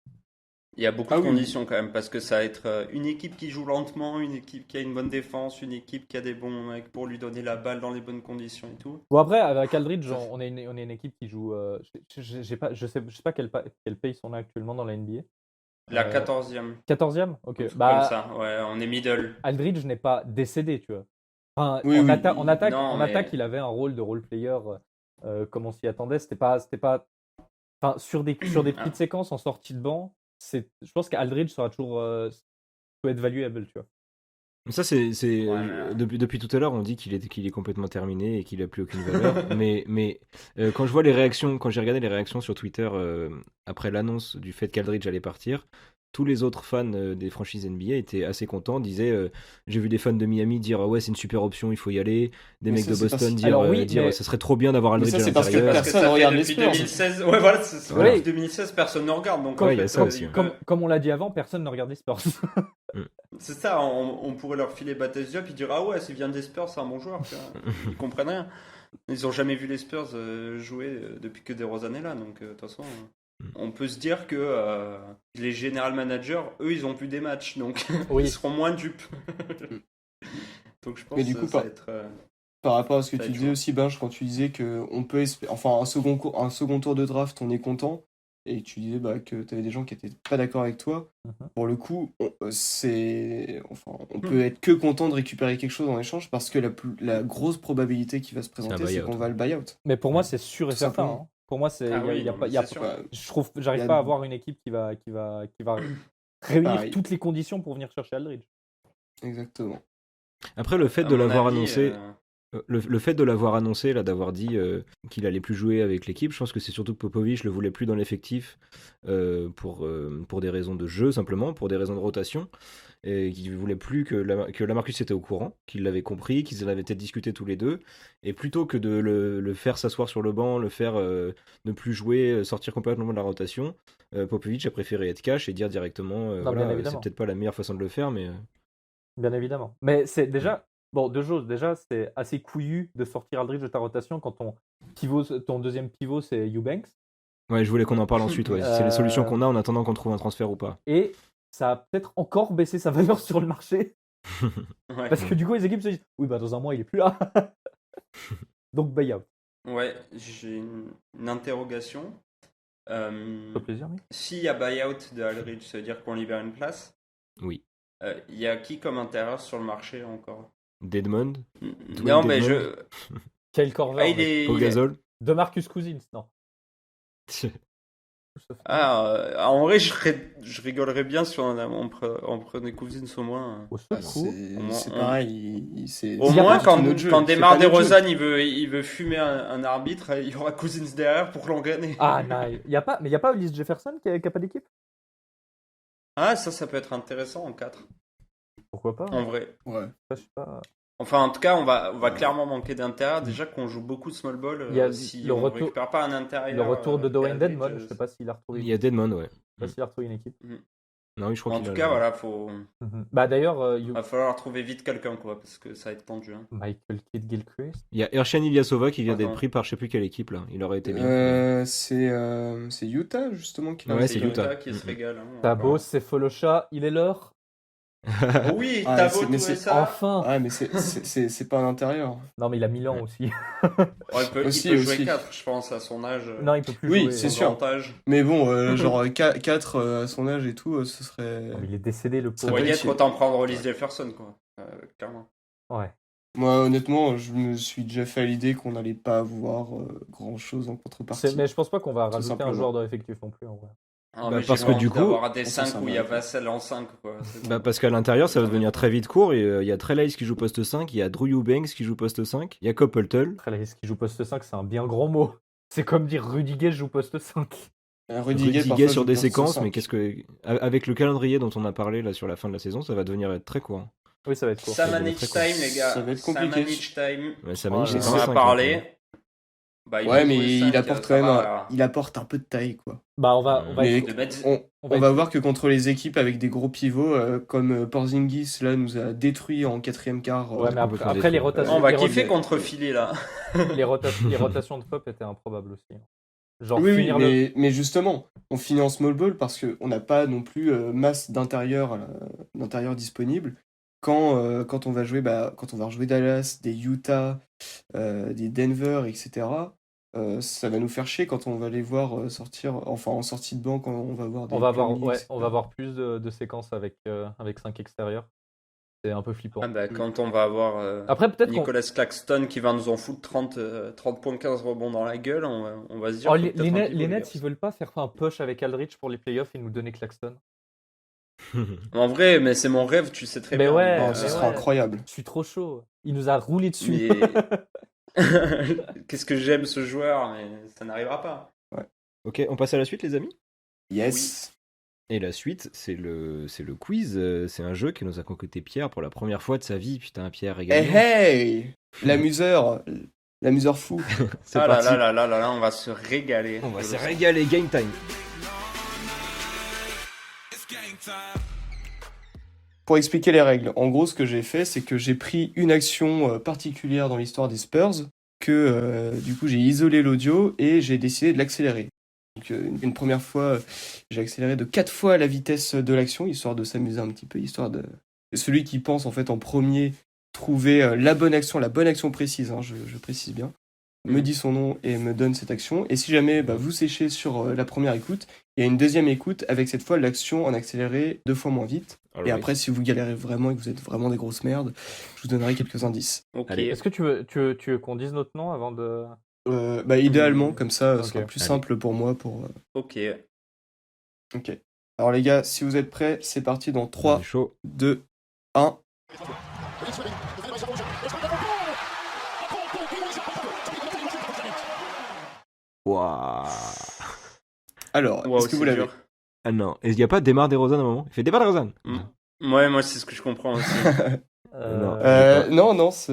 il y a beaucoup Ah de oui. conditions quand même, parce que ça va être une équipe qui joue lentement, une équipe qui a une bonne défense, une équipe qui a des bons mecs pour lui donner la balle dans les bonnes conditions et tout. Bon, après, avec Aldridge, on est une équipe qui joue. Je sais pas quel pace on a actuellement dans la NBA. La 14e, 14e. Ok. comme Bah, ça, ouais, on est middle. Aldridge n'est pas décédé, tu vois. Enfin, Oui, en, oui. attaque, Non, en mais- attaque, il avait un rôle de role player comme on s'y attendait. C'était pas. Enfin, sur des petites séquences en sortie de banc, je pense qu'Aldridge sera toujours peut être valuable, tu vois. Ça, c'est Ouais, mais- depuis tout à l'heure, on dit qu'il est complètement terminé et qu'il a plus aucune valeur. mais quand je vois les réactions, quand j'ai regardé les réactions sur Twitter après l'annonce du fait qu'Aldridge allait partir, tous les autres fans des franchises NBA étaient assez contents, disaient j'ai vu des fans de Miami dire ouais, c'est une super option, il faut y aller, des Mais mecs ça, de c'est Boston parce- dire, Alors oui, dire mais- ça serait trop bien d'avoir Mais Aldridge ça, à c'est parce que l'intérieur. Parce que personne ça regarde fait les depuis Spurs. 2016. Ouais, voilà, ça Voilà. depuis 2016, personne ne regarde. Donc, Ouais, en il y a fait, ça aussi, ouais. Comme on l'a dit avant, personne ne regarde les Spurs. c'est ça, on pourrait leur filer Baptiste Diop, ils diraient ah ouais, s'il vient des Spurs, c'est un bon joueur. tu vois. Ils comprennent rien. Ils ont jamais vu les Spurs jouer depuis que DeRozan est là, donc de toute façon, on peut se dire que les general managers, eux, ils ont vu des matchs, donc Oui. ils seront moins dupes. Donc je pense Mais du que coup, ça par- va être. Par rapport à ce que Ça va tu être disais chaud. aussi, Benj, quand tu disais que on peut enfin un second tour de draft, on est content, et tu disais que tu avais des gens qui étaient pas d'accord avec toi. Mhm. Pour le coup, on peut être que content de récupérer quelque chose en échange parce que la grosse probabilité qui va se présenter, c'est buyout. qu'on va le buyout. Mais pour moi, c'est sûr et Tout certain. simplement. hein. Pour moi, c'est. Ah oui, y a non, pas, mais y a c'est sûr. pas- j'arrive y a- pas à avoir une équipe qui va réunir Pareil. toutes les conditions pour venir chercher Aldridge. Exactement. Après, le fait À de mon l'avoir avis, annoncé. Le fait de l'avoir annoncé, là, d'avoir dit qu'il allait plus jouer avec l'équipe, je pense que c'est surtout que Popovic le voulait plus dans l'effectif pour des raisons de jeu, simplement, pour des raisons de rotation, et qu'il voulait plus que Lamarcus était au courant, qu'il l'avait compris, qu'ils en avaient peut-être discuté tous les deux, et plutôt que de le faire s'asseoir sur le banc, le faire ne plus jouer, sortir complètement de la rotation, Popovic a préféré être cash et dire directement, Non, voilà, bien c'est évidemment. peut-être pas la meilleure façon de le faire, mais Bien évidemment. Mais c'est déjà. Bon, deux choses. Déjà, c'est assez couillu de sortir Aldridge de ta rotation quand ton deuxième pivot, c'est Eubanks. ouais, je voulais qu'on en parle ensuite, ouais. C'est les solutions qu'on a en attendant qu'on trouve un transfert ou pas. Et ça a peut-être encore baissé sa valeur sur le marché. Ouais. Parce que du coup, les équipes se disent oui, bah dans un mois, il est plus là. Donc, buyout. Ouais, j'ai une interrogation. Ça fait plaisir, mec. S'il y a buyout de Aldridge, ça veut dire qu'on libère une place. Oui. Il y a qui comme intérieur sur le marché encore? Dedmond, Non, mais Dedmond. Kyle Korver. Ah, il est. Pau Gasol. De Marcus Cousins, non. En vrai, je rigolerais bien si on prenait Cousins au moins. Au secours. Au moins, C'est on- pareil. Au Il y a moins, pas- quand, c'est notre jeu, quand c'est démarre pas notre jeu. DeRozan, il veut fumer un arbitre, il y aura Cousins derrière pour l'engrainer. Ah, nice. Mais il n'y a pas Ulysse Jefferson qui a pas d'équipe? Ah, ça peut être intéressant en 4, Pourquoi pas? en vrai. Ouais. Je sais pas. Enfin, en tout cas, on va clairement manquer d'intérieur. Déjà qu'on joue beaucoup de small ball, Il y a si le on retour- récupère pas un intérieur. Le retour de Dwayne Aldridge, Dedmon, je sais pas s'il a retrouvé Il y a Dedmond, ouais. je sais pas s'il a retrouvé une équipe. Non, oui, je crois En qu'il tout a- cas, voilà, Bah d'ailleurs, va falloir trouver vite quelqu'un, quoi, parce que ça va être tendu. Hein. Michael Kidd-Gilchrist. Il y a Ershane Ilyasova qui vient d'être Attends. pris par je sais plus quelle équipe là. Il aurait été bien. C'est Utah justement qui l'a Ouais, C'est c'est Utah Utah. qui se régale. Hein, Tabos, c'est Folosha, il est l'heure. Oui, Ah, t'as c'est- beau mais trouver c'est- ça. Enfin Ouais, mais c'est pas à l'intérieur. Non, mais il a 1000 ans aussi. Ouais, il peut Aussi, jouer aussi. 4, je pense, à son âge. Non, il peut plus Oui, jouer. c'est son sûr. grand âge. Mais bon, genre 4 à son âge et tout, ce serait. Non, mais il est décédé, le Ça pauvre. va Pour y être être, chier. autant prendre Hollis Jefferson, quoi. Clairement. Ouais. Moi, honnêtement, je me suis déjà fait à l'idée qu'on n'allait pas avoir grand chose en contrepartie. Mais je pense pas qu'on va Tout rajouter un simplement. joueur dans l'effectif non plus, en vrai. Ah, Bah, mais parce j'ai que pas du envie coup, d'avoir des on s'en 5 où il y a va. Vassell en 5, quoi. C'est bon. Bah, parce qu'à l'intérieur, ça va devenir très vite court. Et il y a Trey Lyles qui joue poste 5, il y a Drew Eubanks qui joue poste 5, il y a Coppleton. Après, ce qui joue poste 5, c'est un bien grand mot. C'est comme dire Rudiger joue poste 5. Rudiger, Rudiger parfois, sur joue des poste séquences, 5. mais qu'est-ce que. Avec le calendrier dont on a parlé là sur la fin de la saison, ça va devenir très court. Oui, ça va être court. Ça va Samanich devenir très time, les gars. Ça va être compliqué. Samanich time. Ouais, ça Oh m'a là dit, là. c'est On en a 5, parlé. hein. Bah, Ouais, peut mais jouer il 5, apporte ça quand même, va. il apporte un peu de taille, quoi. Bah, on va Mais être- De mettre- On on va va être- voir que contre les équipes avec des gros pivots, comme Porzingis, là, nous a détruit en quatrième quart. Ouais, mais complètement après les détruit. rotations. On va les kiffer rota- contre Philly, là. les rotations de Pop étaient improbables aussi. Genre, Oui, oui, finir mais justement, on finit en small ball parce qu'on n'a pas non plus masse d'intérieur disponible. Quand on va jouer, quand on va rejouer Dallas, des Utah, des Denver, etc., ça va nous faire chier quand on va les voir sortir, enfin en sortie de banc, quand on va voir des on va avoir, Plumlee, ouais, etc. on va avoir plus de séquences avec 5 extérieurs. C'est un peu flippant. Ah bah, quand on va avoir Après, peut-être qu'on. Nicolas Claxton qui va nous en foutre 30 points, 15 rebonds dans la gueule, on va se dire. Oh, faut les, peut-être les un Nets, pivot, les les Nets, gars. ils veulent pas faire un push avec Aldridge pour les playoffs et nous donner Claxton. En vrai, mais c'est mon rêve, tu sais très Mais bien. ouais, Oh, mais ce sera ouais. incroyable. Je suis trop chaud. Il nous a roulé dessus. Mais qu'est-ce que j'aime ce joueur, mais ça n'arrivera pas. Ok, on passe à la suite, les amis. Yes. Et la suite, c'est le quiz. C'est un jeu que nous a concocté Pierre pour la première fois de sa vie. Putain, Pierre, Hey, régale-nous. hey l'amuseur fou. C'est Ah là parti. là là là là là, on va se régaler. On va se régaler, game time. Pour expliquer les règles, en gros, ce que j'ai fait, c'est que j'ai pris une action particulière dans l'histoire des Spurs, que du coup j'ai isolé l'audio et j'ai décidé de l'accélérer. Donc une première fois, j'ai accéléré de 4 fois la vitesse de l'action, histoire de s'amuser un petit peu, histoire de... Celui qui pense en fait en premier trouver la bonne action précise, hein, je précise bien, me dit son nom et me donne cette action. Et si jamais vous séchez sur la première écoute, il y a une deuxième écoute avec cette fois l'action en accéléré 2 fois moins vite. Et après, si vous galérez vraiment et que vous êtes vraiment des grosses merdes, je vous donnerai quelques indices. Ok. Allez. Est-ce que tu veux qu'on dise notre nom avant de. Idéalement, comme ça, ce Ok. sera plus Allez. simple pour moi. Ok. Ok. Alors les gars, si vous êtes prêts, c'est parti dans 3, chaud. 2, 1. Waouh. Alors, Wow, est-ce que c'est vous l'avez? dur. Ah non, il n'y a pas Démarre DeRozan à un moment? Il fait Démarre DeRozan. Ouais, moi c'est ce que je comprends aussi. Non, c'est...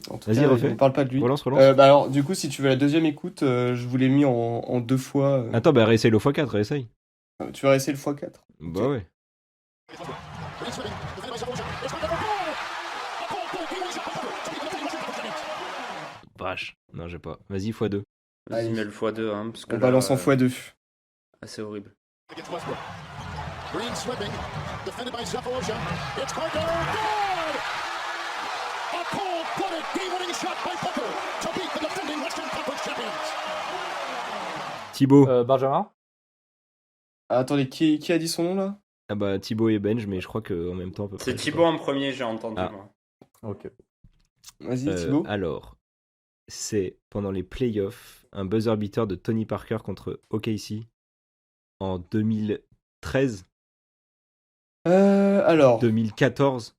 En tout Vas-y, cas, refais. on parle pas de lui. Relance. Alors, du coup, si tu veux la deuxième écoute, je vous l'ai mis en 2 fois. Attends, réessaye le x4, réessaye. Tu vas essayer le x4. Bah ouais. Vache. Non, j'ai pas. Vas-y, x2. Vas-y, Allez. mets le x2, hein, parce que On là, balance en x2. ah, c'est horrible. Green sweeping, defended by Zaporozhia. It's Carter. Good! A cold-blooded game-winning shot by Booker to beat the defending Western Conference champions. Thibaut. Benjamin. Ah, attendez, qui a dit son nom là? Ah bah Thibaut et Benj, mais je crois qu'en même temps à peu près. C'est Thibaut en premier, j'ai entendu. Ah. Moi. Ok. Vas-y, Thibaut. Alors, c'est pendant les playoffs, un buzzer beater de Tony Parker contre OKC en 2013, Alors, 2014.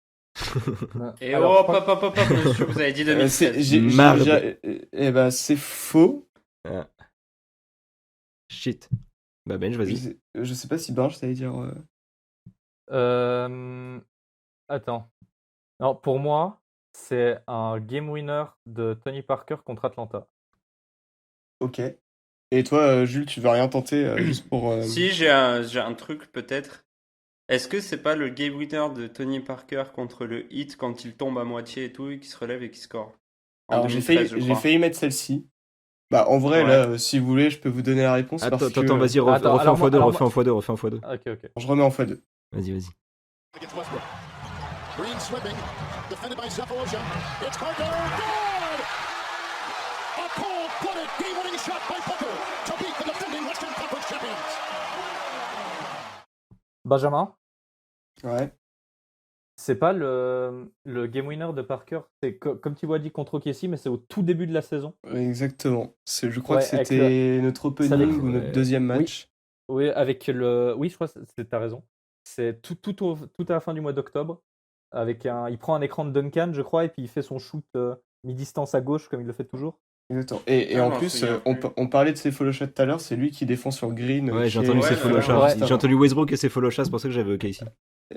Et Alors, hop, hop, hop, hop, hop, monsieur, vous avez dit 2016. Marde. C'est faux. Shit. Bah Benj, vas-y. Je sais pas si Benj, ça veut dire. Attends. Non, pour moi, c'est un game winner de Tony Parker contre Atlanta. Ok. Et toi, Jules, tu veux rien tenter juste pour. Si, j'ai un truc peut-être. Est-ce que c'est pas le game winner de Tony Parker contre le Heat quand il tombe à moitié et tout, et qui se relève et qui score? En Alors, 2013, je j'ai crois. failli mettre celle-ci. Bah, en vrai, Ouais. là, si vous voulez, je peux vous donner la réponse. Attends, parce que, vas-y, refais Attends, en alors moi- x2, alors refais en x2. Ok. Je remets en x2. Vas-y. Against Westbrook. Green slipping, defended by Zaporoja. It's Carter, good! A cold-blooded game-winning shot by Booker to beat the defending Western Conference champions. Benjamin, Ouais. c'est pas le game winner de Parker, c'est comme Thibaut a dit contre OKC, mais c'est au tout début de la saison. Exactement. Je crois que Ouais, avec c'était notre c'est avec- opening ou notre deuxième match. Oui, oui, je crois que t'as raison. C'est tout à la fin du mois d'octobre. Il prend un écran de Duncan, je crois, et puis il fait son shoot mi-distance à gauche, comme il le fait toujours. Exactement. Et Ah, en non, plus, souviens plus. on parlait de ses follow shots tout à l'heure, c'est lui qui défend sur Green. Ouais, j'ai qui entendu est- ses follow ouais, shots. ouais. J'ai entendu Westbrook et ses follow shots, c'est pour ça que j'avais OKC.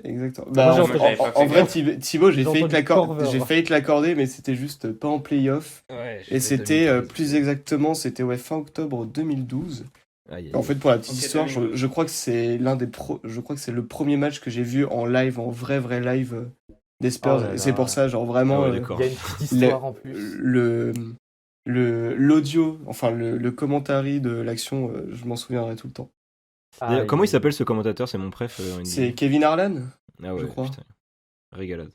Exactement. Moi, j'ai en, entendu- j'avais pas en fait vrai, gaffe. Thibaut, j'ai J'ai failli entendu Corver. te l'accorder, mais c'était juste pas en playoff. Et c'était plus exactement, c'était fin octobre 2012. En fait, pour la petite Ok, histoire, 2012. je crois que c'est je crois que c'est le premier match que j'ai vu en live, en vrai live des Spurs. Oh là Et c'est là. pour ça, genre vraiment, Ah ouais, d'accord. Il y a une petite histoire en plus. l'audio, enfin le commentary de l'action, je m'en souviendrai tout le temps. D'ailleurs, Ah, comment il s'appelle ce commentateur? C'est mon préf en NBA. C'est Kevin Harlan. Ah ouais, je crois. putain. Régalade.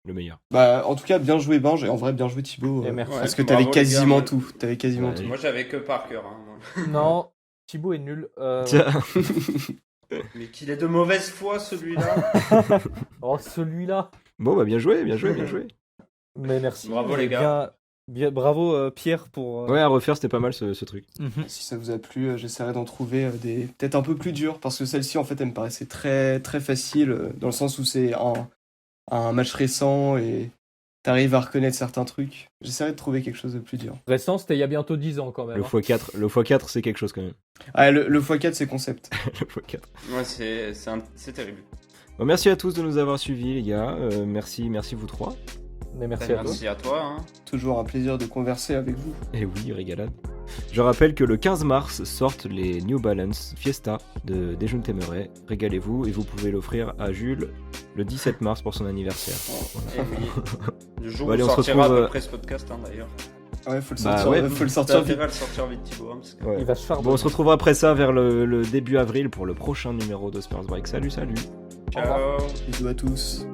Le meilleur. Bah, en tout cas, bien joué Benj, et en vrai, bien joué Thibaut. Et merci. Parce que Bravo, t'avais les quasiment gars. tout. T'avais quasiment Ouais. tout. Moi, j'avais que Parker. Hein. Non, Thibaut est nul. Tiens. Mais qu'il est de mauvaise foi, celui-là. Oh, celui-là. Bon, bah bien joué, bien joué, bien joué. Mais merci. Bravo, les gars. Bravo Pierre pour. Ouais, à refaire, c'était pas mal ce truc. Si ça vous a plu, j'essaierai d'en trouver des peut-être un peu plus durs, parce que celle-ci, en fait, elle me paraissait très, très facile, dans le sens où c'est un match récent et t'arrives à reconnaître certains trucs. J'essaierai de trouver quelque chose de plus dur. Récent, c'était il y a bientôt 10 ans quand même. Le hein. x4, c'est quelque chose quand même. Ah, le x4, c'est concept. Le x4. Ouais, c'est terrible. Bon, merci à tous de nous avoir suivis, les gars. Merci vous trois. Mais merci à toi. Merci à toi. Hein. Toujours un plaisir de converser avec vous. Et oui, régalade. Je rappelle que le 15 mars sortent les New Balance Fiesta de Dejun Temeray. Régalez-vous et vous pouvez l'offrir à Jules le 17 mars pour son anniversaire. Et oui. Le jour Bon, allez, où on se sortira retrouve, après ce podcast, hein, d'ailleurs. Ouais, faut le Bah sortir, ouais. faut le T'as sortir vite. intérêt à le sortir vite, Thibaut. Hein, parce que... Ouais. Il va se faire. Bon, on se retrouvera après ça vers le début avril pour le prochain numéro de Spurs Break. Salut. Ciao. Bisous à tous.